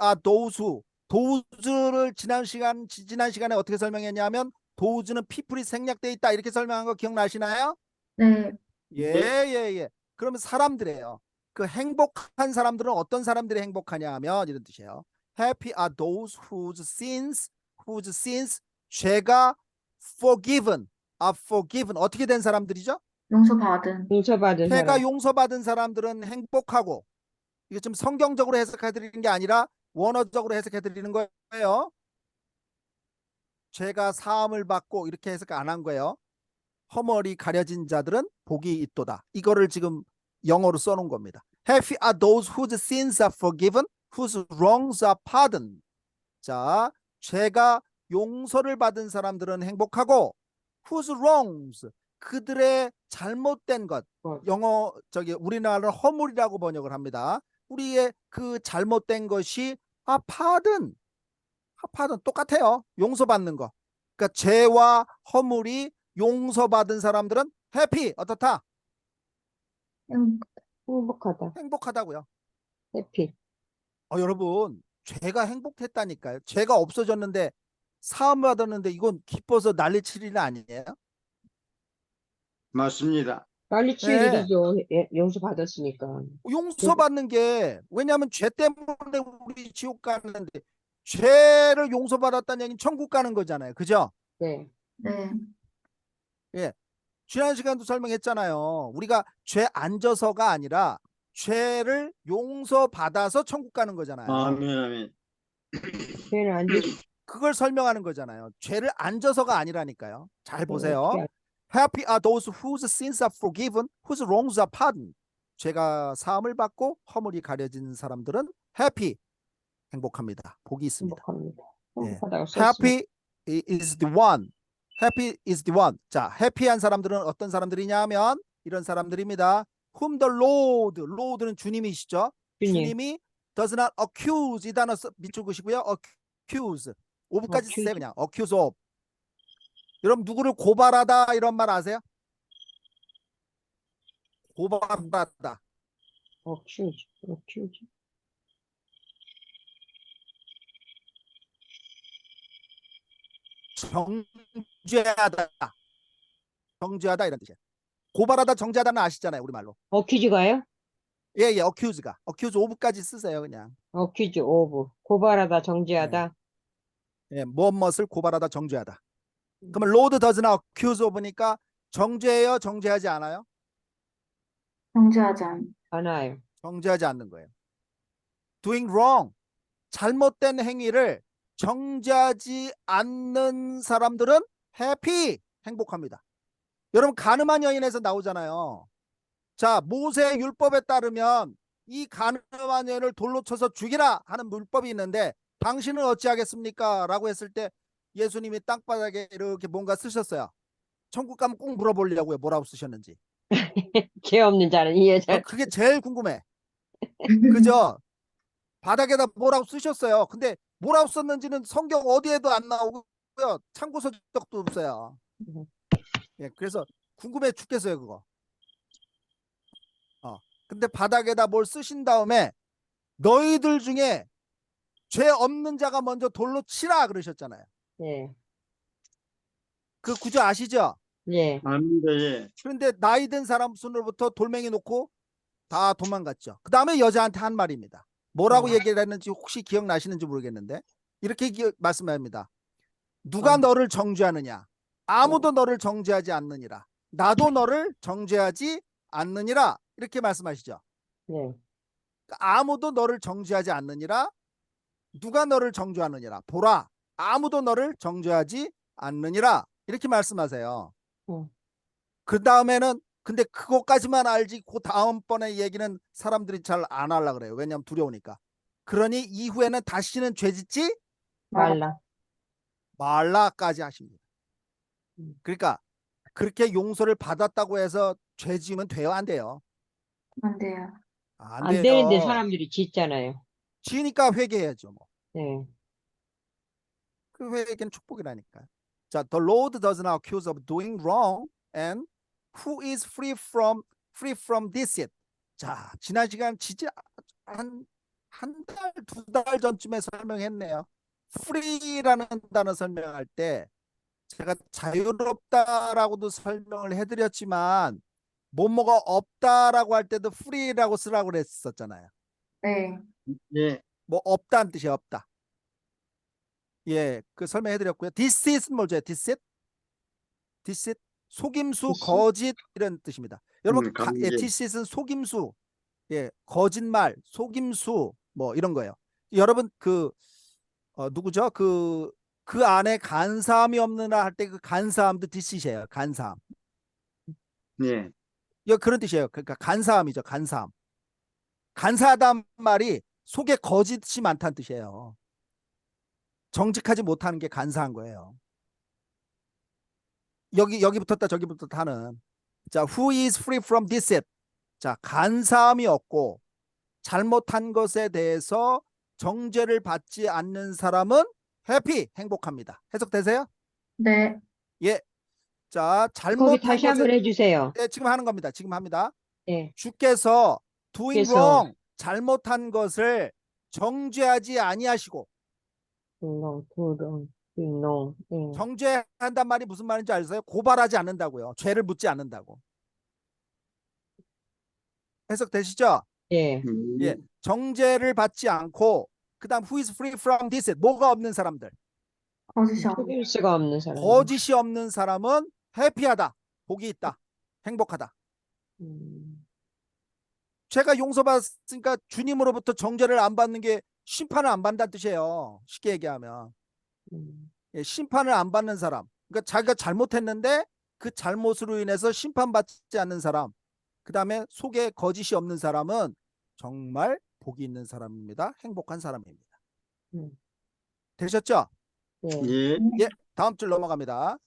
are those who. 도우즈를 지난 시간에 어떻게 설명했냐면 도우즈는 피플이 생략되어 있다 이렇게 설명한 거 기억나시나요? 네. 예. 그러면 사람들이에요. 그 행복한 사람들은 어떤 사람들이 행복하냐 하면 이런 뜻이에요. Happy are those whose sins 죄가 forgiven 어떻게 된 사람들이죠? 용서받은. 용서받은 죄가 사람. 용서받은 사람들은 행복하고 이게 좀 성경적으로 해석해 드리는 게 아니라 원어적으로 해석해 드리는 거예요. 죄가 사함을 받고 이렇게 해석 안 한 거예요. 허물이 가려진 자들은 복이 있도다. 이거를 지금 영어로 써놓은 겁니다. Happy are those whose sins are forgiven, whose wrongs are pardoned. 자, 죄가 용서를 받은 사람들은 행복하고 whose wrongs 그들의 잘못된 것 영어 우리나라는 허물이라고 번역을 합니다. 우리의 그 잘못된 것이 pardon 똑같아요. 용서받는 거. 그러니까 죄와 허물이 용서받은 사람들은 해피 어떻다? 행복하다. 행복하다고요. 해피. 여러분 죄가 행복했다니까요. 죄가 없어졌는데 사함 받았는데 이건 기뻐서 난리칠 일은 아니에요? 맞습니다. 빨리 칠 네. 일이죠. 용서받았으니까. 용서받는 게 왜냐하면 죄 때문에 우리 지옥 가는데 죄를 용서받았다는 얘기는 천국 가는 거잖아요. 그죠? 네. 네. 예. 지난 시간도 설명했잖아요. 우리가 죄 안 져서가 아니라 죄를 용서받아서 천국 가는 거잖아요. 아멘. 죄는 안 지. 그걸 설명하는 거잖아요. 죄를 안 져서가 아니라니까요. 잘 보세요. 어떻게 Happy are those whose sins are forgiven, whose wrongs are pardoned. 죄가 사함을 받고 허물이 가려진 사람들은 happy, 행복합니다. 복이 있습니다. 행복합니다. 예. 행복하다고 썼습니다. Happy is the one. Happy is the one. 자, 해피한 사람들은 어떤 사람들이냐 하면 이런 사람들입니다. Whom the Lord는 주님이시죠. 주님. 주님이 does not accuse 이 단어 밑줄 그시고요. accuse. 5부까지 쓰세요. 그냥 accuse of. 여러분 누구를 고발하다 이런 말 아세요? 고발하다. accuse. 정죄하다. 정죄하다 이런 뜻이에요. 고발하다, 정죄하다는 아시잖아요, 우리말로. 어큐즈가요? 예, 예, accuse가. accuse of까지 쓰세요, 그냥. 어큐즈 오브. 고발하다, 정죄하다. 예, 무엇을 고발하다, 정죄하다. 그러면 Lord does not accuse of니까 정죄해요, 정죄하지 않아요? 정죄하지 않. 않아요. 정죄하지 않는 거예요. doing wrong, 잘못된 행위를 정죄하지 않는 사람들은 happy, 행복합니다. 여러분, 가늠한 여인에서 나오잖아요. 자, 모세 율법에 따르면 이 가늠한 여인을 돌로 쳐서 죽이라 하는 율법이 있는데 당신은 어찌하겠습니까? 라고 했을 때 예수님이 땅바닥에 이렇게 뭔가 쓰셨어요. 천국 가면 꼭 물어보려고요. 뭐라고 쓰셨는지. 죄 없는 자는 이 여자. 그게 제일 궁금해. 그죠? 바닥에다 뭐라고 쓰셨어요. 근데 뭐라고 썼는지는 성경 어디에도 안 나오고요. 참고 서적도 없어요. 예, 그래서 궁금해 죽겠어요, 그거. 근데 바닥에다 뭘 쓰신 다음에 너희들 중에 죄 없는 자가 먼저 돌로 치라 그러셨잖아요. 예. 그 구조 아시죠? 예. 압니다. 예. 그런데 나이 든 사람 손으로부터 돌멩이 놓고 다 도망갔죠. 그 다음에 여자한테 한 말입니다. 뭐라고 얘기를 했는지 혹시 기억나시는지 모르겠는데 이렇게 말씀합니다. 누가 너를 정죄하느냐? 아무도 너를 정죄하지 않느니라. 나도 너를 정죄하지 않느니라. 이렇게 말씀하시죠. 예. 아무도 너를 정죄하지 않느니라. 누가 너를 정죄하느니라. 보라, 아무도 너를 정죄하지 않느니라. 이렇게 말씀하세요. 그 다음에는 근데 그것까지만 알지 그 다음번에 얘기는 사람들이 잘 안 하려고 그래요. 왜냐하면 두려우니까. 그러니 이후에는 다시는 죄 짓지 말라. 말라까지 하십니다. 음. 그러니까 그렇게 용서를 받았다고 해서 죄 지으면 돼요? 안 돼요? 안 돼요. 안 안 돼요. 되는데 사람들이 짓잖아요. 지으니까 회개해야죠. 뭐. 예. 그 회개는 축복이라니까요. 자, the Lord does not accuse of doing wrong and who is free from deceit. 자, 지난 시간 진짜 한 달, 두 달 전쯤에 설명했네요. free라는 단어 설명할 때 제가 자유롭다라고도 설명을 해드렸지만 뭐뭐가 없다라고 할 때도 free라고 쓰라고 그랬었잖아요. 네. 예. 뭐 없다는 뜻이 없다. 예, 그 설명해드렸고요. deceit 뭐죠? deceit 속임수, deceit? 거짓 이런 뜻입니다. 여러분, 감기. deceit은 속임수, 예, 거짓말, 속임수 뭐 이런 거예요. 여러분 누구죠? 그 안에 간사함이 없느나 할 때 그 간사함도 deceit이에요. 간사함. 예. 그런 뜻이에요. 그러니까 간사함이죠. 간사함. 간사하다는 말이 속에 거짓이 많다는 뜻이에요. 정직하지 못하는 게 간사한 거예요. 여기 붙었다 저기 붙었다 하는. 자, who is free from deceit? 자, 간사함이 없고 잘못한 것에 대해서 정죄를 받지 않는 사람은 해피, 행복합니다. 해석되세요? 네. 예. 자, 거기 잘못한 다시 한번 것에 해주세요. 네, 지금 하는 겁니다. 지금 합니다. 예. 주께서 doing 주께서 wrong, 잘못한 것을 정죄하지 아니하시고 딩농. 예. 정죄한단 말이 무슨 말인지 아세요? 고발하지 않는다고요. 죄를 묻지 않는다고. 해석되시죠? 예. 예, 정죄를 받지 않고 그다음 who is free from this? 뭐가 없는 사람들. 거짓이 없. 속일 수가 없는 사람. 거짓이 없는 사람은 해피하다. 복이 있다. 행복하다. 죄가 용서받았으니까 주님으로부터 정죄를 안 받는 게 심판을 안 받는다는 뜻이에요. 쉽게 얘기하면. 예, 심판을 안 받는 사람. 그러니까 자기가 잘못했는데 그 잘못으로 인해서 심판받지 않는 사람. 그 다음에 속에 거짓이 없는 사람은 정말 복이 있는 사람입니다. 행복한 사람입니다. 되셨죠? 예. 예. 예, 다음 줄 넘어갑니다.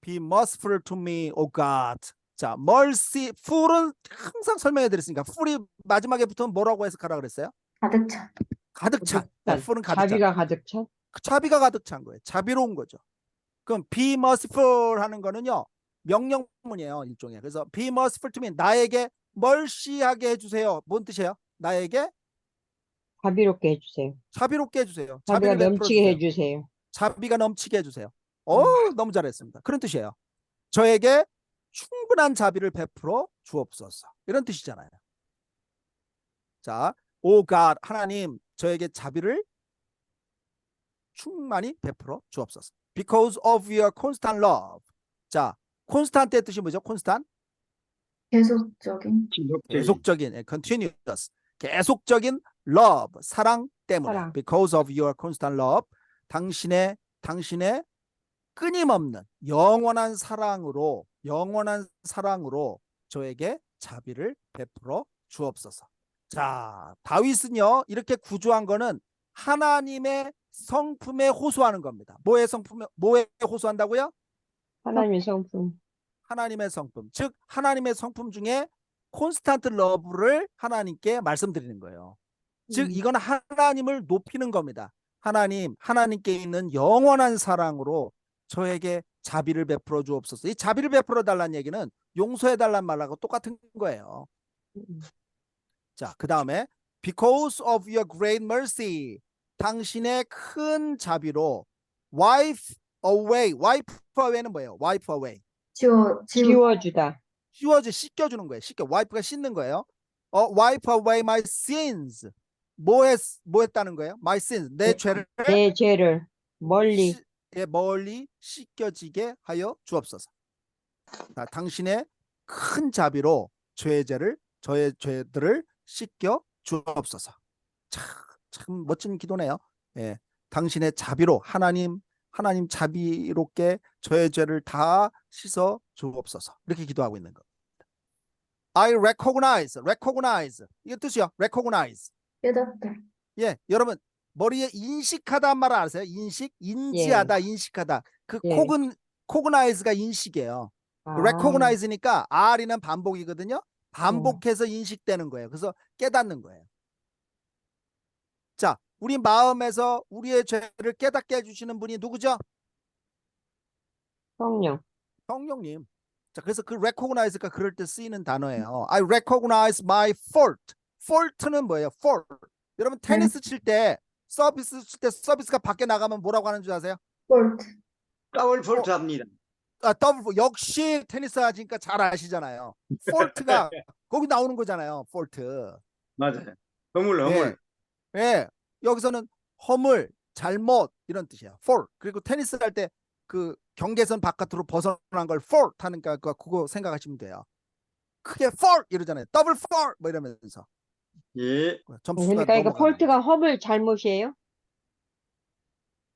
Be merciful to me, O God. 자, merciful은 항상 설명해 드렸으니까 ful이 마지막에 붙으면 뭐라고 해석하라 그랬어요? 가득 차. 가득 찬. ful은 가득 찬. 자비가 가득 찬? 자비가 가득 찬 거예요. 자비로운 거죠. 그럼 be merciful 하는 거는요. 명령문이에요. 일종의. 그래서 be merciful to me. 나에게 멀시하게 해주세요. 뭔 뜻이에요? 나에게 자비롭게 해주세요. 자비롭게 해주세요. 자비가 자비를 넘치게 베풀어 주세요. 해주세요. 자비가 넘치게 해주세요. 너무 잘했습니다. 그런 뜻이에요. 저에게 충분한 자비를 베풀어 주옵소서. 이런 뜻이잖아요. 자, 오 갓, 하나님 저에게 자비를 충만히 베풀어 주옵소서. Because of your constant love. 자, constant의 뜻이 뭐죠? constant? 계속적인. 계속적인, continuous. 계속적인 love, 사랑 때문에. 사랑. Because of your constant love. 당신의 끊임없는 영원한 사랑으로 저에게 자비를 베풀어 주옵소서. 자, 다윗은요 이렇게 구조한 거는 하나님의 성품에 호소하는 겁니다. 뭐에 호소한다고요? 하나님의 성품. 하나님의 성품, 즉 하나님의 성품 중에 콘스탄트 러브를 하나님께 말씀드리는 거예요. 즉 이건 하나님을 높이는 겁니다. 하나님께 있는 영원한 사랑으로 저에게 자비를 베풀어 주옵소서. 이 자비를 베풀어 달라는 얘기는 용서해 달라는 말하고 똑같은 거예요. 자, 그 다음에 because of your great mercy, 당신의 큰 자비로 wipe away는 뭐예요? wipe away. 지워주다. 씻겨주는 거예요. wipe가 씻는 거예요. wipe away my sins. 뭐 했다는 거예요? my sins. 내 죄를 내 죄를 멀리. 멀리 씻겨지게 하여 주옵소서. 자, 당신의 큰 자비로 저의 죄들을 씻겨 주옵소서. 참 멋진 기도네요. 예, 당신의 자비로 하나님 자비롭게 저의 죄를 다 씻어 주옵소서. 이렇게 기도하고 있는 겁니다. I recognize 이게 뜻이요. recognize. 깨닫다. 예, 여러분 머리에 인식하다는 말 아세요? 인지하다, 인식하다. 그 예. cognize가 인식이에요. 아, recognize니까 R이는 반복이거든요. 반복해서 인식되는 거예요. 그래서 깨닫는 거예요. 자, 우리 마음에서 우리의 죄를 깨닫게 해주시는 분이 누구죠? 성령님. 자, 그래서 그 recognize가 그럴 때 쓰이는 단어예요. I recognize my fault. fault는 뭐예요? fault. 여러분 테니스 칠 때 서비스가 밖에 나가면 뭐라고 하는 줄 아세요? 폴트. 더블 폴트 합니다. 더블. 역시 테니스 하시니까 잘 아시잖아요. fault가 거기 나오는 거잖아요. fault. 맞아요. 허물. 예. 여기서는 허물, 잘못 이런 뜻이에요. fault. 그리고 테니스 할 때 그 경계선 바깥으로 벗어난 걸 fault 하니까 그거 생각하시면 돼요. 크게 fault 이러잖아요. 더블 fault 뭐 이러면서. 예. 점수가 그러니까 이거 넘어가는 폴트가 허물 잘못이에요?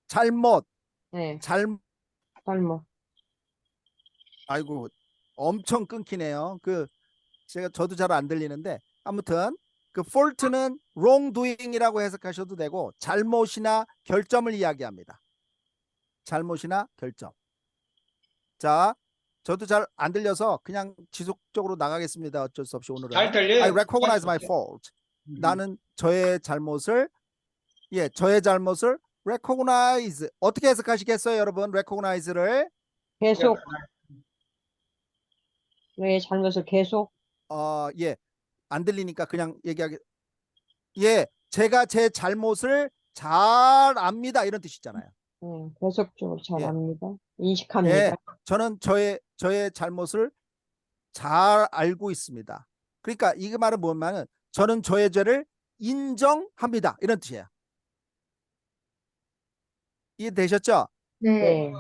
잘못. 네, 잘못. 아이고 엄청 끊기네요. 저도 잘 안 들리는데 아무튼 그 fault는 wrongdoing이라고 해석하셔도 되고 잘못이나 결점을 이야기합니다. 잘못이나 결점. 자, 저도 잘 안 들려서 그냥 지속적으로 나가겠습니다. 어쩔 수 없이 오늘은. 잘 들려요. I recognize my fault. 나는 저의 잘못을 recognize. 어떻게 해석하시겠어요, 여러분? recognize를 계속. 왜 잘못을 계속? 안 들리니까 그냥 제가 제 잘못을 잘 압니다. 이런 뜻이잖아요. 계속적으로 잘 예. 압니다. 인식합니다. 예, 저는 저의 잘못을 잘 알고 있습니다. 그러니까 이 말은 뭐냐면 저는 저의 죄를 인정합니다. 이런 뜻이에요. 이해되셨죠? 네. 네.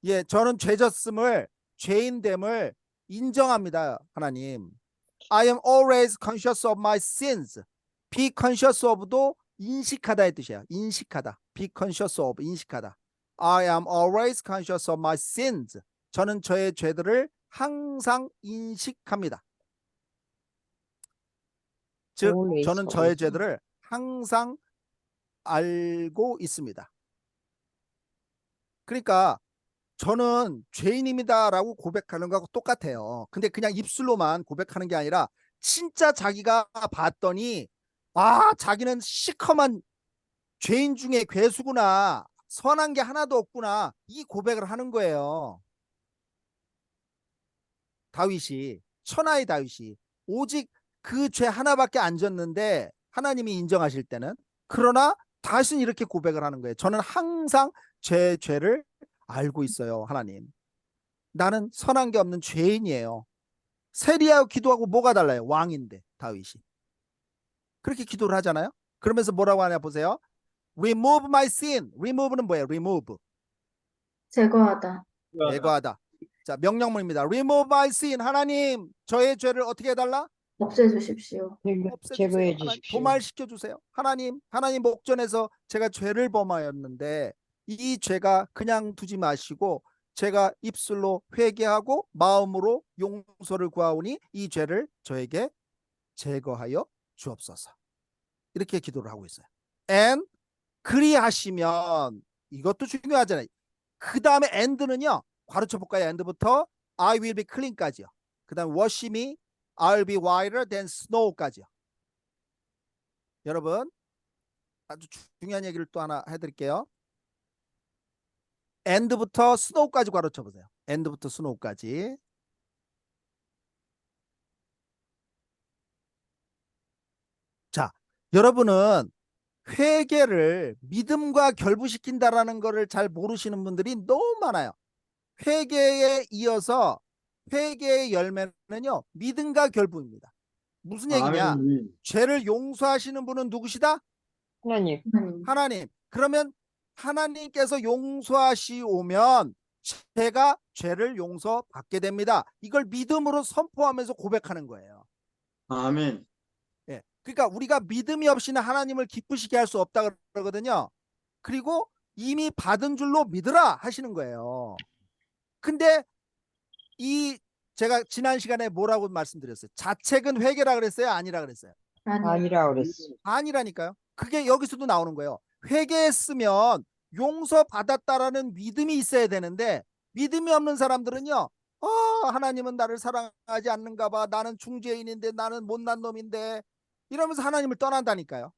예, 저는 죄인됨을 인정합니다. 하나님. I am always conscious of my sins. Be conscious of도 인식하다의 뜻이에요. 인식하다. Be conscious of, 인식하다. I am always conscious of my sins. 저는 저의 죄들을 항상 인식합니다. 즉, Always, 저는 저의 always. 죄들을 항상 알고 있습니다. 그러니까 저는 죄인입니다라고 고백하는 거하고 똑같아요. 근데 그냥 입술로만 고백하는 게 아니라 진짜 자기가 봤더니 자기는 시커먼 죄인 중에 괴수구나. 선한 게 하나도 없구나. 이 고백을 하는 거예요. 천하의 다윗이 오직 그 죄 하나밖에 안 졌는데 하나님이 인정하실 때는, 그러나 다시는 이렇게 고백을 하는 거예요. 저는 항상 제 죄를 알고 있어요, 하나님. 나는 선한 게 없는 죄인이에요. 세리하고 기도하고 뭐가 달라요? 왕인데, 다윗이. 그렇게 기도를 하잖아요. 그러면서 뭐라고 하냐 보세요. Remove my sin. Remove는 뭐예요? Remove. 제거하다. 제거하다. 자, 명령문입니다. Remove my sin. 하나님, 저의 죄를 어떻게 해달라? 없애주십시오. 없애주세요. 제거해 하나님, 주십시오. 도말시켜 주세요. 하나님 목전에서 제가 죄를 범하였는데 이 죄가 그냥 두지 마시고 제가 입술로 회개하고 마음으로 용서를 구하오니 이 죄를 저에게 제거하여 주옵소서. 이렇게 기도를 하고 있어요. And 그리하시면 이것도 중요하잖아요. 그 다음에 and는요. 괄호쳐 볼까요? and부터 I will be clean까지요. 그 다음에 wash me, I'll be whiter than snow까지요. 여러분 아주 중요한 얘기를 또 하나 해드릴게요. and부터 snow까지 괄호쳐 보세요. and부터 snow까지. 자, 여러분은 회개를 믿음과 결부시킨다라는 것을 잘 모르시는 분들이 너무 많아요. 회개에 이어서 회개의 열매는요, 믿음과 결부입니다. 무슨 얘기냐? 아멘. 죄를 용서하시는 분은 누구시다? 하나님, 하나님. 그러면 하나님께서 용서하시오면 제가 죄를 용서받게 됩니다. 이걸 믿음으로 선포하면서 고백하는 거예요. 아멘. 예. 그러니까 우리가 믿음이 없이는 하나님을 기쁘시게 할 수 없다 그러거든요. 그리고 이미 받은 줄로 믿으라 하시는 거예요. 근데 이 제가 지난 시간에 뭐라고 말씀드렸어요? 자책은 회개라 그랬어요? 아니라 그랬어요? 아니라 그랬어. 아니라니까요. 그게 여기서도 나오는 거예요. 회개했으면 용서받았다라는 믿음이 있어야 되는데 믿음이 없는 사람들은요. 하나님은 나를 사랑하지 않는가 봐. 나는 중죄인인데 나는 못난 놈인데 이러면서 하나님을 떠난다니까요.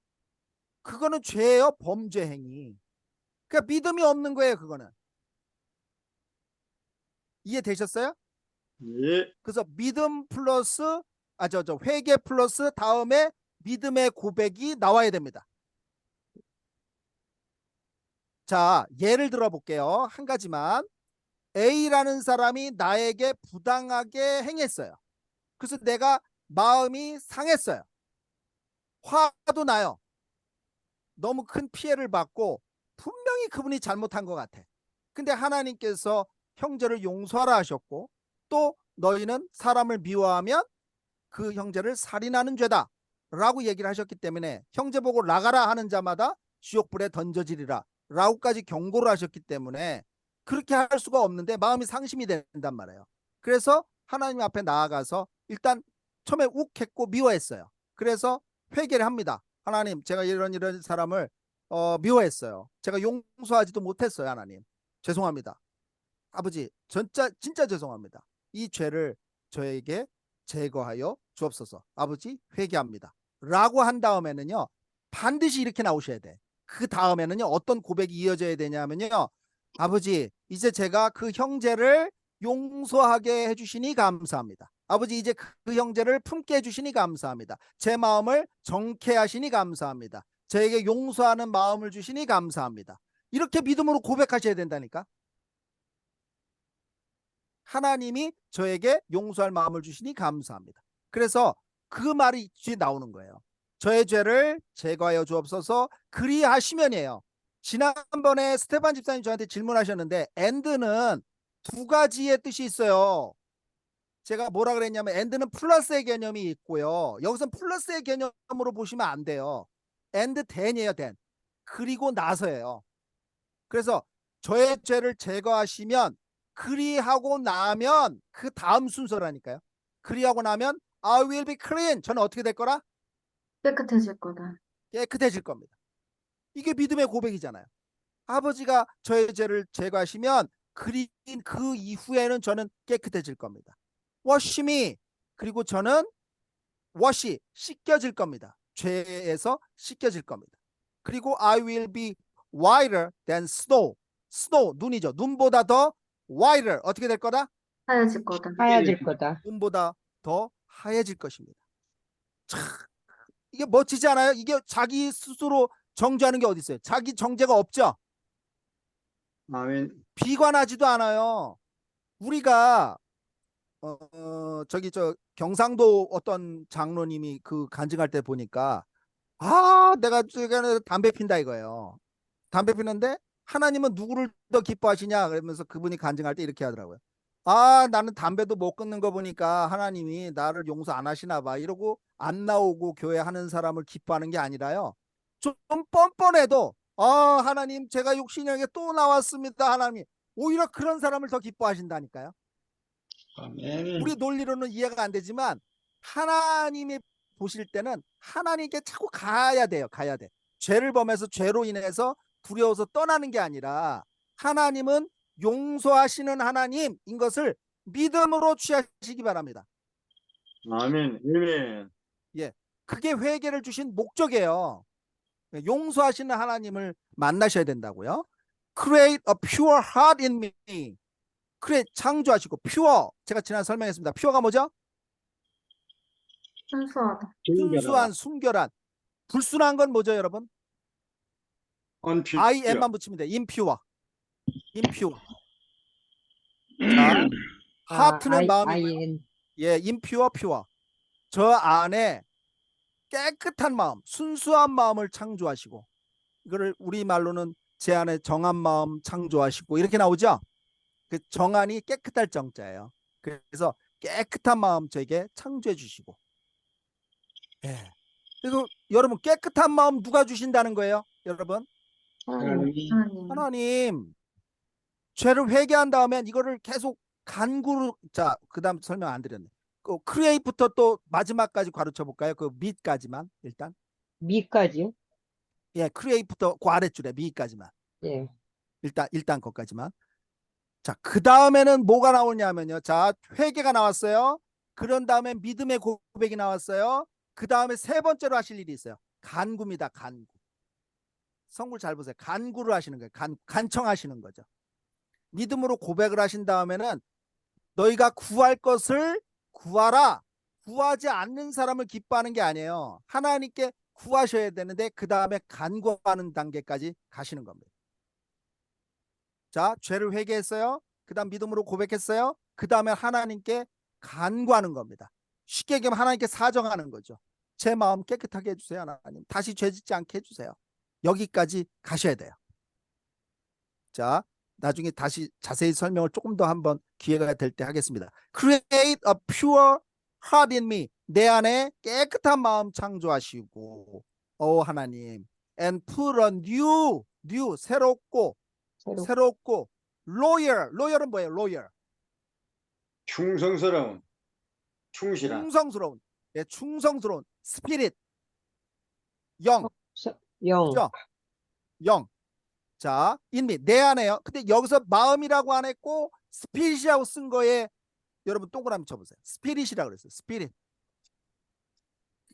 그거는 죄예요. 범죄 행위. 그러니까 믿음이 없는 거예요. 그거는. 이해되셨어요? 예. 그래서 믿음 플러스 회개 플러스 다음에 믿음의 고백이 나와야 됩니다. 자, 예를 들어 볼게요. 한 가지만. A라는 사람이 나에게 부당하게 행했어요. 그래서 내가 마음이 상했어요. 화도 나요. 너무 큰 피해를 받고 분명히 그분이 잘못한 것 같아. 근데 하나님께서 형제를 용서하라 하셨고 또 너희는 사람을 미워하면 그 형제를 살인하는 죄다 라고 얘기를 하셨기 때문에 형제 보고 나가라 하는 자마다 지옥불에 던져지리라 라고까지 경고를 하셨기 때문에 그렇게 할 수가 없는데 마음이 상심이 된단 말이에요. 그래서 하나님 앞에 나아가서 일단 처음에 욱했고 미워했어요. 그래서 회개를 합니다. 하나님, 제가 이런 사람을 미워했어요. 제가 용서하지도 못했어요. 하나님, 죄송합니다. 아버지, 진짜 죄송합니다. 이 죄를 저에게 제거하여 주옵소서. 아버지, 회개합니다. 라고 한 다음에는요, 반드시 이렇게 나오셔야 돼. 그 다음에는요, 어떤 고백이 이어져야 되냐면요, 아버지, 이제 제가 그 형제를 용서하게 해주시니 감사합니다. 아버지, 이제 그 형제를 품게 해주시니 감사합니다. 제 마음을 정케하시니 감사합니다. 저에게 용서하는 마음을 주시니 감사합니다. 이렇게 믿음으로 고백하셔야 된다니까. 하나님이 저에게 용서할 마음을 주시니 감사합니다. 그래서 그 말이 뒤에 나오는 거예요. 저의 죄를 제거하여 주옵소서. 그리하시면이에요. 지난번에 스테반 집사님 저한테 질문하셨는데 and는 두 가지의 뜻이 있어요. 제가 뭐라 그랬냐면 and는 플러스의 개념이 있고요. 여기서는 플러스의 개념으로 보시면 안 돼요. and then이에요. then. 그리고 나서예요. 그래서 저의 죄를 제거하시면 그리하고 나면 그 다음 순서라니까요. 그리하고 나면 I will be clean. 저는 어떻게 될 거라? 깨끗해질 거다. 깨끗해질 겁니다. 이게 믿음의 고백이잖아요. 아버지가 저의 죄를 제거하시면 그 이후에는 저는 깨끗해질 겁니다. wash me. 그리고 저는 씻겨질 겁니다. 죄에서 씻겨질 겁니다. 그리고 I will be whiter than snow. 눈이죠. 눈보다 더 whiter. 어떻게 될 거다? 하얘질 거다. 하얘질 거다. 눈보다 더 하얘질 것입니다. 참, 이게 멋지지 않아요? 이게 자기 스스로 정죄하는 게 어디 있어요? 자기 정죄가 없죠? 아멘. 비관하지도 않아요. 우리가 저기 저 경상도 어떤 장로님이 그 간증할 때 보니까 내가 저기 담배 핀다 이거예요. 담배 피는데 하나님은 누구를 더 기뻐하시냐 그러면서 그분이 간증할 때 이렇게 하더라고요. 나는 담배도 못 끊는 거 보니까 하나님이 나를 용서 안 하시나 봐 이러고 안 나오고 교회 하는 사람을 기뻐하는 게 아니라요. 좀 뻔뻔해도 하나님 제가 육신형에 또 나왔습니다. 하나님 오히려 그런 사람을 더 기뻐하신다니까요. 아멘. 우리 논리로는 이해가 안 되지만 하나님이 보실 때는 하나님께 자꾸 가야 돼요. 가야 돼. 죄를 범해서 죄로 인해서 두려워서 떠나는 게 아니라 하나님은 용서하시는 하나님인 것을 믿음으로 취하시기 바랍니다. 아멘. 아멘. 예, 그게 회개를 주신 목적이에요. 용서하시는 하나님을 만나셔야 된다고요. Create a pure heart in me. 그래 창조하시고 pure 제가 지난 설명했습니다. pure가 뭐죠? 순수하다. 순수한, 순결한. 불순한 건 뭐죠, 여러분? 언퓨. IM만 붙이면 돼. impure. impure. 자, 하트는 마음이고요. IN. 예, impure, pure. 저 안에 깨끗한 마음, 순수한 마음을 창조하시고 이거를 우리말로는 제 안에 정한 마음 창조하시고 이렇게 나오죠? 그 정한이 깨끗할 정자예요. 그래서 깨끗한 마음 저에게 창조해 주시고. 예. 그리고 여러분 깨끗한 마음 누가 주신다는 거예요? 여러분 하나님. 하나님. 하나님 죄를 회개한 다음엔 이거를 계속 간구로 그다음 설명 안 드렸네. 그 크리에이트부터 또 마지막까지 가르쳐 볼까요? 그 밑까지만 일단. 미까지요? 예, 크리에이트부터 그 아랫줄에 밑까지만. 예. 일단 거기까지만. 자, 그 다음에는 뭐가 나오냐면요. 자, 회개가 나왔어요. 그런 다음에 믿음의 고백이 나왔어요. 그 다음에 세 번째로 하실 일이 있어요. 간구입니다. 간구. 성구 잘 보세요. 간구를 하시는 거예요. 간청하시는 거죠. 믿음으로 고백을 하신 다음에는 너희가 구할 것을 구하라. 구하지 않는 사람을 기뻐하는 게 아니에요. 하나님께 구하셔야 되는데 그 다음에 간구하는 단계까지 가시는 겁니다. 자, 죄를 회개했어요. 그 다음 믿음으로 고백했어요. 그 다음에 하나님께 간구하는 겁니다. 쉽게 얘기하면 하나님께 사정하는 거죠. 제 마음 깨끗하게 해주세요. 하나님. 다시 죄 짓지 않게 해주세요. 여기까지 가셔야 돼요. 자, 나중에 다시 자세히 설명을 조금 더 한번 기회가 될 때 하겠습니다. Create a pure heart in me. 내 안에 깨끗한 마음 창조하시고 하나님. And put a new 새롭고 loyal은 뭐예요? loyal. 충성스러운. 충실한. 충성스러운. 예, 충성스러운 spirit. 영. 영. 그죠? 영. 자, 인미 내 안에요. 근데 여기서 마음이라고 안 했고 스피릿이라고 쓴 거에 여러분 동그라미 쳐보세요. 스피릿이라고 그랬어요. 스피릿.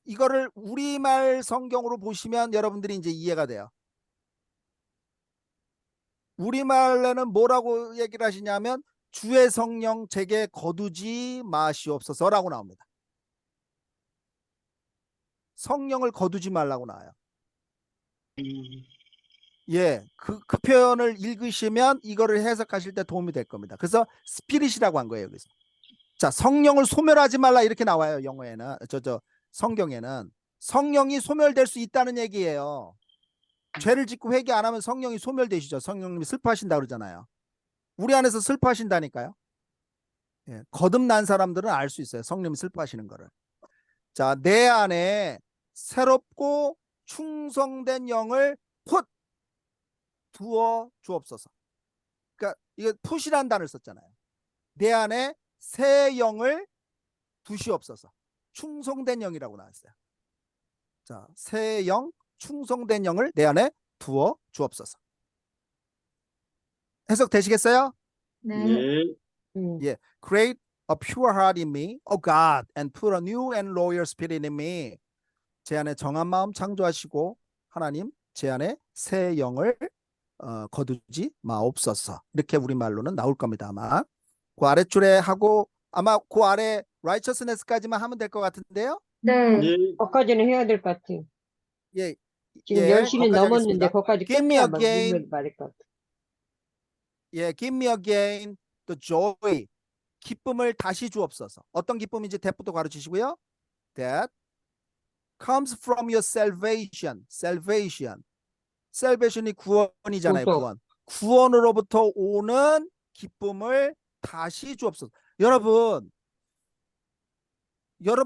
이거를 우리말 성경으로 보시면 여러분들이 이제 이해가 돼요. 우리말에는 뭐라고 얘기를 하시냐면 주의 성령 제게 거두지 마시옵소서라고 나옵니다. 성령을 거두지 말라고 나와요. 예, 그 표현을 읽으시면 이거를 해석하실 때 도움이 될 겁니다. 그래서 스피릿이라고 한 거예요. 여기서. 자, 성령을 소멸하지 말라 이렇게 나와요. 영어에는 성경에는 성령이 소멸될 수 있다는 얘기예요. 죄를 짓고 회개 안 하면 성령이 소멸되시죠. 성령님이 슬퍼하신다 그러잖아요. 우리 안에서 슬퍼하신다니까요. 예, 거듭난 사람들은 알 수 있어요. 성령이 슬퍼하시는 거를. 자, 내 안에 새롭고 충성된 영을 두어 주옵소서. 그러니까 이거 풋이라는 단어를 썼잖아요. 내 안에 새 영을 두시옵소서. 충성된 영이라고 나왔어요. 자, 새 영, 충성된 영을 내 안에 두어 주옵소서. 해석 되시겠어요? 네. 예. 예. Create a pure heart in me, O God, and put a new and loyal spirit in me. 제 안에 정한 마음 창조하시고 하나님 제 안에 새 영을 거두지 마옵소서. 이렇게 우리말로는 나올 겁니다. 아마 그 아래줄에 하고 아마 그 아래 righteousness까지만 하면 될 것 같은데요. 네. 예. 거기까지는 해야 될 것 같아요. 예, 지금 예, 10시는 거기까지 넘었는데 하겠습니다. 거기까지 Give me 끝내야 again. 말일 것 같아요. 예, give me again the joy. 기쁨을 다시 주옵소서. 어떤 기쁨인지 that부터 가르치시고요. That comes from your salvation. salvation. salvation이 구원이잖아요. 구속. 구원. 구원으로부터 오는 기쁨을 다시 주옵소서. 여러분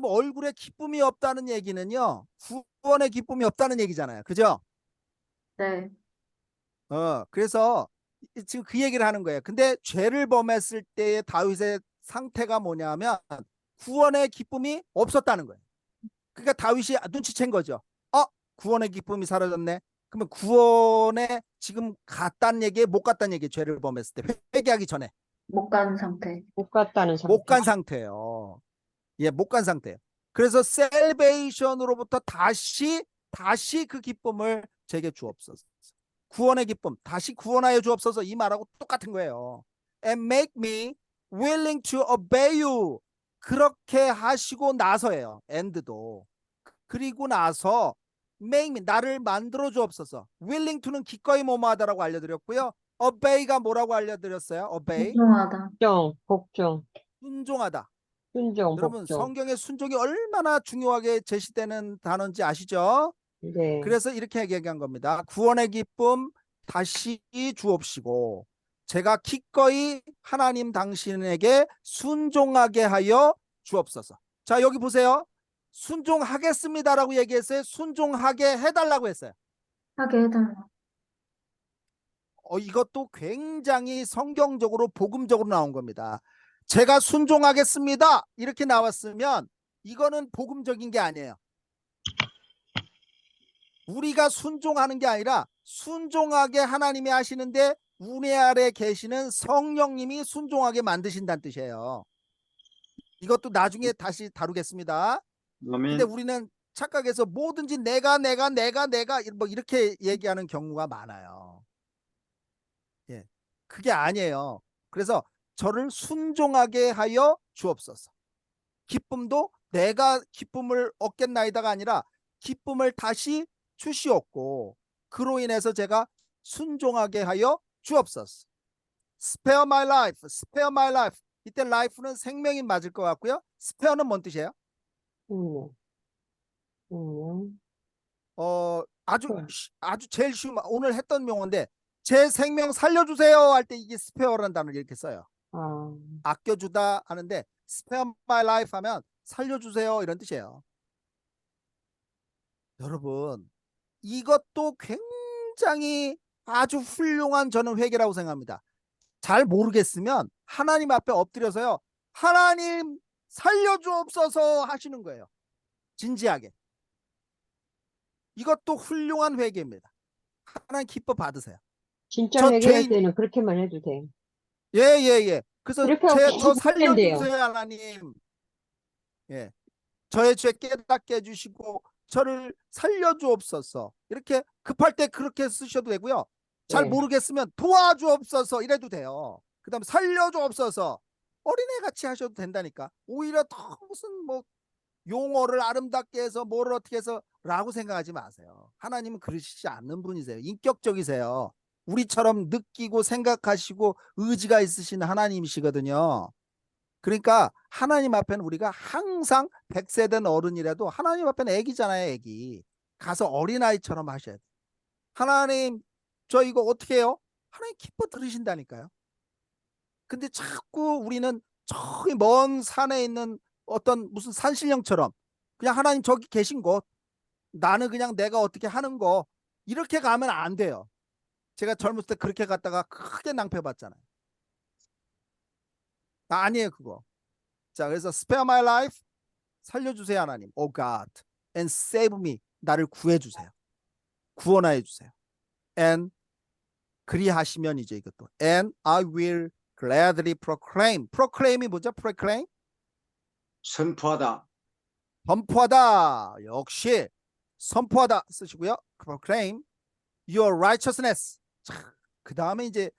얼굴에 기쁨이 없다는 얘기는요. 구원의 기쁨이 없다는 얘기잖아요. 그죠? 네. 그래서 지금 그 얘기를 하는 거예요. 근데 죄를 범했을 때의 다윗의 상태가 뭐냐면 구원의 기쁨이 없었다는 거예요. 그러니까 다윗이 눈치챈 거죠. 구원의 기쁨이 사라졌네. 그러면 구원에 지금 갔다는 얘기에 못 갔다는 얘기예요. 죄를 범했을 때 회개하기 전에 못 간 상태. 못 갔다는 상태. 못 간 상태예요. 예, 못 간 상태예요. 그래서 셀베이션으로부터 다시 그 기쁨을 제게 주옵소서. 구원의 기쁨 다시 구원하여 주옵소서. 이 말하고 똑같은 거예요. And make me willing to obey you. 그렇게 하시고 나서예요. and도. 그리고 나서 make me 나를 만들어 주옵소서. willing to는 기꺼이 뭐뭐하다라고 알려드렸고요. obey가 뭐라고 알려드렸어요? obey 복종하다. 복종, 순종하다. 순종, 여러분 복종. 성경의 순종이 얼마나 중요하게 제시되는 단어인지 아시죠? 네. 그래서 이렇게 얘기한 겁니다. 구원의 기쁨 다시 주옵시고 제가 기꺼이 하나님 당신에게 순종하게 하여 주옵소서. 자, 여기 보세요. 순종하겠습니다라고 얘기했어요. 순종하게 해달라고 했어요. 하게 해달라. 이것도 굉장히 성경적으로 복음적으로 나온 겁니다. 제가 순종하겠습니다 이렇게 나왔으면 이거는 복음적인 게 아니에요. 우리가 순종하는 게 아니라 순종하게 하나님이 하시는데 우리 아래 계시는 성령님이 순종하게 만드신다는 뜻이에요. 이것도 나중에 다시 다루겠습니다. 근데 아멘. 우리는 착각해서 뭐든지 내가 뭐 이렇게 얘기하는 경우가 많아요. 예, 그게 아니에요. 그래서 저를 순종하게 하여 주옵소서. 기쁨도 내가 기쁨을 얻겠나이다가 아니라 기쁨을 다시 주시옵고 그로 인해서 제가 순종하게 하여 주옵소서. Spare my life, spare my life. 이때 life는 생명이 맞을 것 같고요. spare는 뭔 뜻이에요? 아주 네. 아주 제일 쉬운 오늘 했던 용어인데 제 생명 살려주세요 할 때 이게 spare라는 단어를 이렇게 써요. 아껴주다 하는데 spare my life 하면 살려주세요 이런 뜻이에요. 여러분 이것도 굉장히 아주 훌륭한 저는 회개라고 생각합니다. 잘 모르겠으면 하나님 앞에 엎드려서요. 하나님 살려주옵소서 하시는 거예요. 진지하게. 이것도 훌륭한 회개입니다. 하나님 기뻐 받으세요. 진짜 저 회개할 죄인 때는 그렇게만 해도 돼. 예. 그래서 이렇게 하고 저 계속 하면 돼요. 살려주세요 하나님. 예. 저의 죄 깨닫게 해주시고 저를 살려주옵소서. 이렇게 급할 때 그렇게 쓰셔도 되고요. 잘 네. 모르겠으면 도와주옵소서 이래도 돼요. 그 다음에 살려주옵소서. 어린애같이 하셔도 된다니까. 오히려 더 무슨 뭐 용어를 아름답게 해서 뭘 어떻게 해서 라고 생각하지 마세요. 하나님은 그러시지 않는 분이세요. 인격적이세요. 우리처럼 느끼고 생각하시고 의지가 있으신 하나님이시거든요. 그러니까 하나님 앞에는 우리가 항상 100세 된 어른이라도 하나님 앞에는 애기잖아요. 애기. 가서 어린아이처럼 하셔야 돼요. 하나님 저 이거 어떻게 해요? 하나님 기뻐 들으신다니까요. 근데 자꾸 우리는 저기 먼 산에 있는 어떤 무슨 산신령처럼 그냥 하나님 저기 계신 곳 나는 그냥 내가 어떻게 하는 거 이렇게 가면 안 돼요. 제가 젊었을 때 그렇게 갔다가 크게 낭패 봤잖아요. 아니에요 그거. 자 그래서 spare my life 살려주세요 하나님. Oh God and save me 나를 구해주세요. 구원하여 주세요. And 그리하시면 이제 이것도 and I will gladly proclaim. proclaim이 뭐죠? proclaim 선포하다. 선포하다. 역시 선포하다 쓰시고요. proclaim your righteousness. 그 다음에 이제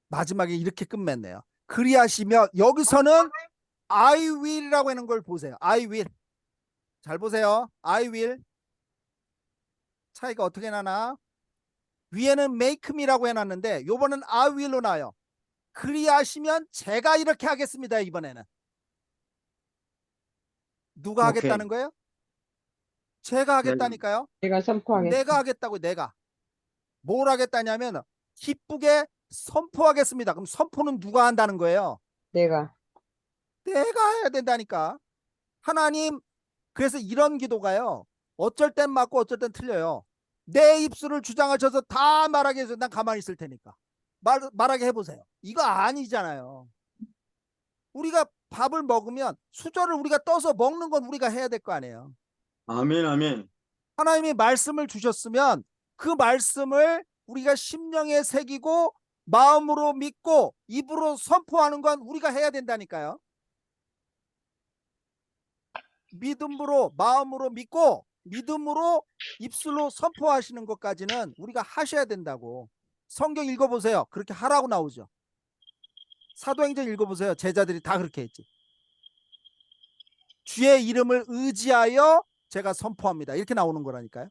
마지막에 이렇게 끝맺네요. 그리하시면 여기서는 I will이라고 하는 걸 보세요. I will. 잘 보세요. I will. 차이가 어떻게 나나? 위에는 make me라고 해놨는데 요번은 I will로 나요. 그리하시면 제가 이렇게 하겠습니다. 이번에는 누가 오케이. 하겠다는 거예요? 제가 하겠다니까요. 내가 선포하겠습니다. 내가 하겠다고. 내가 뭘 하겠다냐면 기쁘게 선포하겠습니다. 그럼 선포는 누가 한다는 거예요? 내가. 내가 해야 된다니까. 하나님, 그래서 이런 기도가요, 어쩔 땐 맞고 어쩔 땐 틀려요. 내 입술을 주장하셔서 다 말하게 해서 난 가만히 있을 테니까 말하게 해보세요. 이거 아니잖아요. 우리가 밥을 먹으면 수저를 우리가 떠서 먹는 건 우리가 해야 될 거 아니에요. 아멘, 아멘. 하나님이 말씀을 주셨으면 그 말씀을 우리가 심령에 새기고 마음으로 믿고 입으로 선포하는 건 우리가 해야 된다니까요. 믿음으로, 마음으로 믿고 믿음으로 입술로 선포하시는 것까지는 우리가 하셔야 된다고. 성경 읽어보세요. 그렇게 하라고 나오죠. 사도행전 읽어보세요. 제자들이 다 그렇게 했지. 주의 이름을 의지하여 제가 선포합니다. 이렇게 나오는 거라니까요.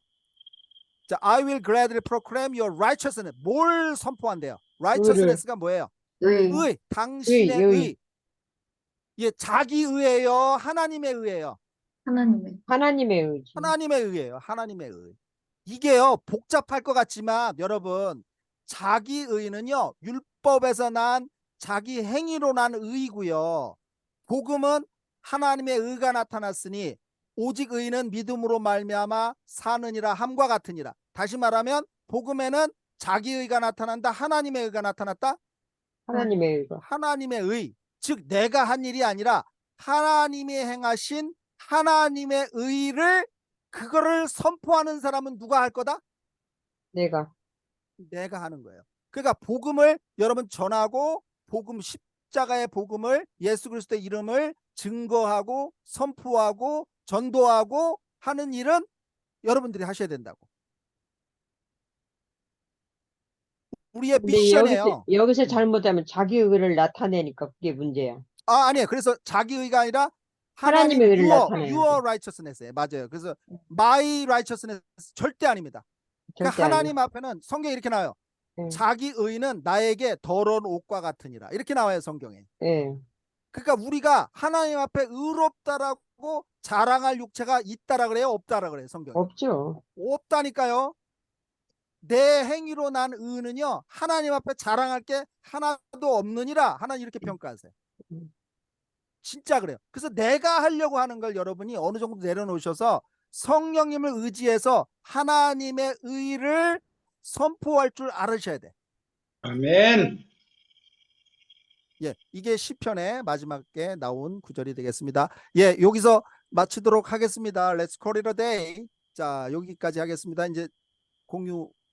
자, I will gladly proclaim your righteousness. 뭘 선포한대요? righteousness가 뭐예요? 의. 의, 당신의 의. 의. 예, 자기 의예요? 하나님의 의예요? 하나님의. 하나님의 의지. 하나님의 의예요. 하나님의 의. 이게요, 복잡할 것 같지만 여러분, 자기 의는요, 율법에서 난 자기 행위로 난 의이고요. 복음은 하나님의 의가 나타났으니 오직 의는 믿음으로 말미암아 사느니라 함과 같으니라. 다시 말하면 복음에는 자기 의가 나타난다. 하나님의 의가 나타났다. 하나님의 의가. 하나님의 의, 즉 내가 한 일이 아니라 하나님이 행하신 하나님의 의를, 그거를 선포하는 사람은 누가 할 거다? 내가. 내가 하는 거예요. 그러니까 복음을 여러분 전하고 복음, 십자가의 복음을, 예수 그리스도의 이름을 증거하고 선포하고 전도하고 하는 일은 여러분들이 하셔야 된다고. 우리의 근데 미션이에요. 여기서 잘못하면 자기 의를 나타내니까 그게 문제야. 아니에요. 그래서 자기 의가 아니라 하나님의 의를 나타내야 your righteousness에 맞아요. 그래서 my righteousness 절대 아닙니다. 그러니까 절대 아니야. 하나님 앞에는 성경에 이렇게 나와요. 예. 자기 의는 나에게 더러운 옷과 같으니라. 이렇게 나와요, 성경에. 예. 그러니까 우리가 하나님 앞에 의롭다라고 자랑할 육체가 있다라 그래요? 없다라 그래요, 성경에? 없죠. 없다니까요. 내 행위로 난 의는요, 하나님 앞에 자랑할 게 하나도 없느니라. 하나님 이렇게 평가하세요. 음. 진짜 그래요. 그래서 내가 하려고 하는 걸 여러분이 어느 정도 내려놓으셔서 성령님을 의지해서 하나님의 의를 선포할 줄 알으셔야 돼. 아멘. 예, 이게 시편의 마지막에 나온 구절이 되겠습니다. 예, 여기서 마치도록 하겠습니다. Let's call it a day. 자, 여기까지 하겠습니다. 이제 공유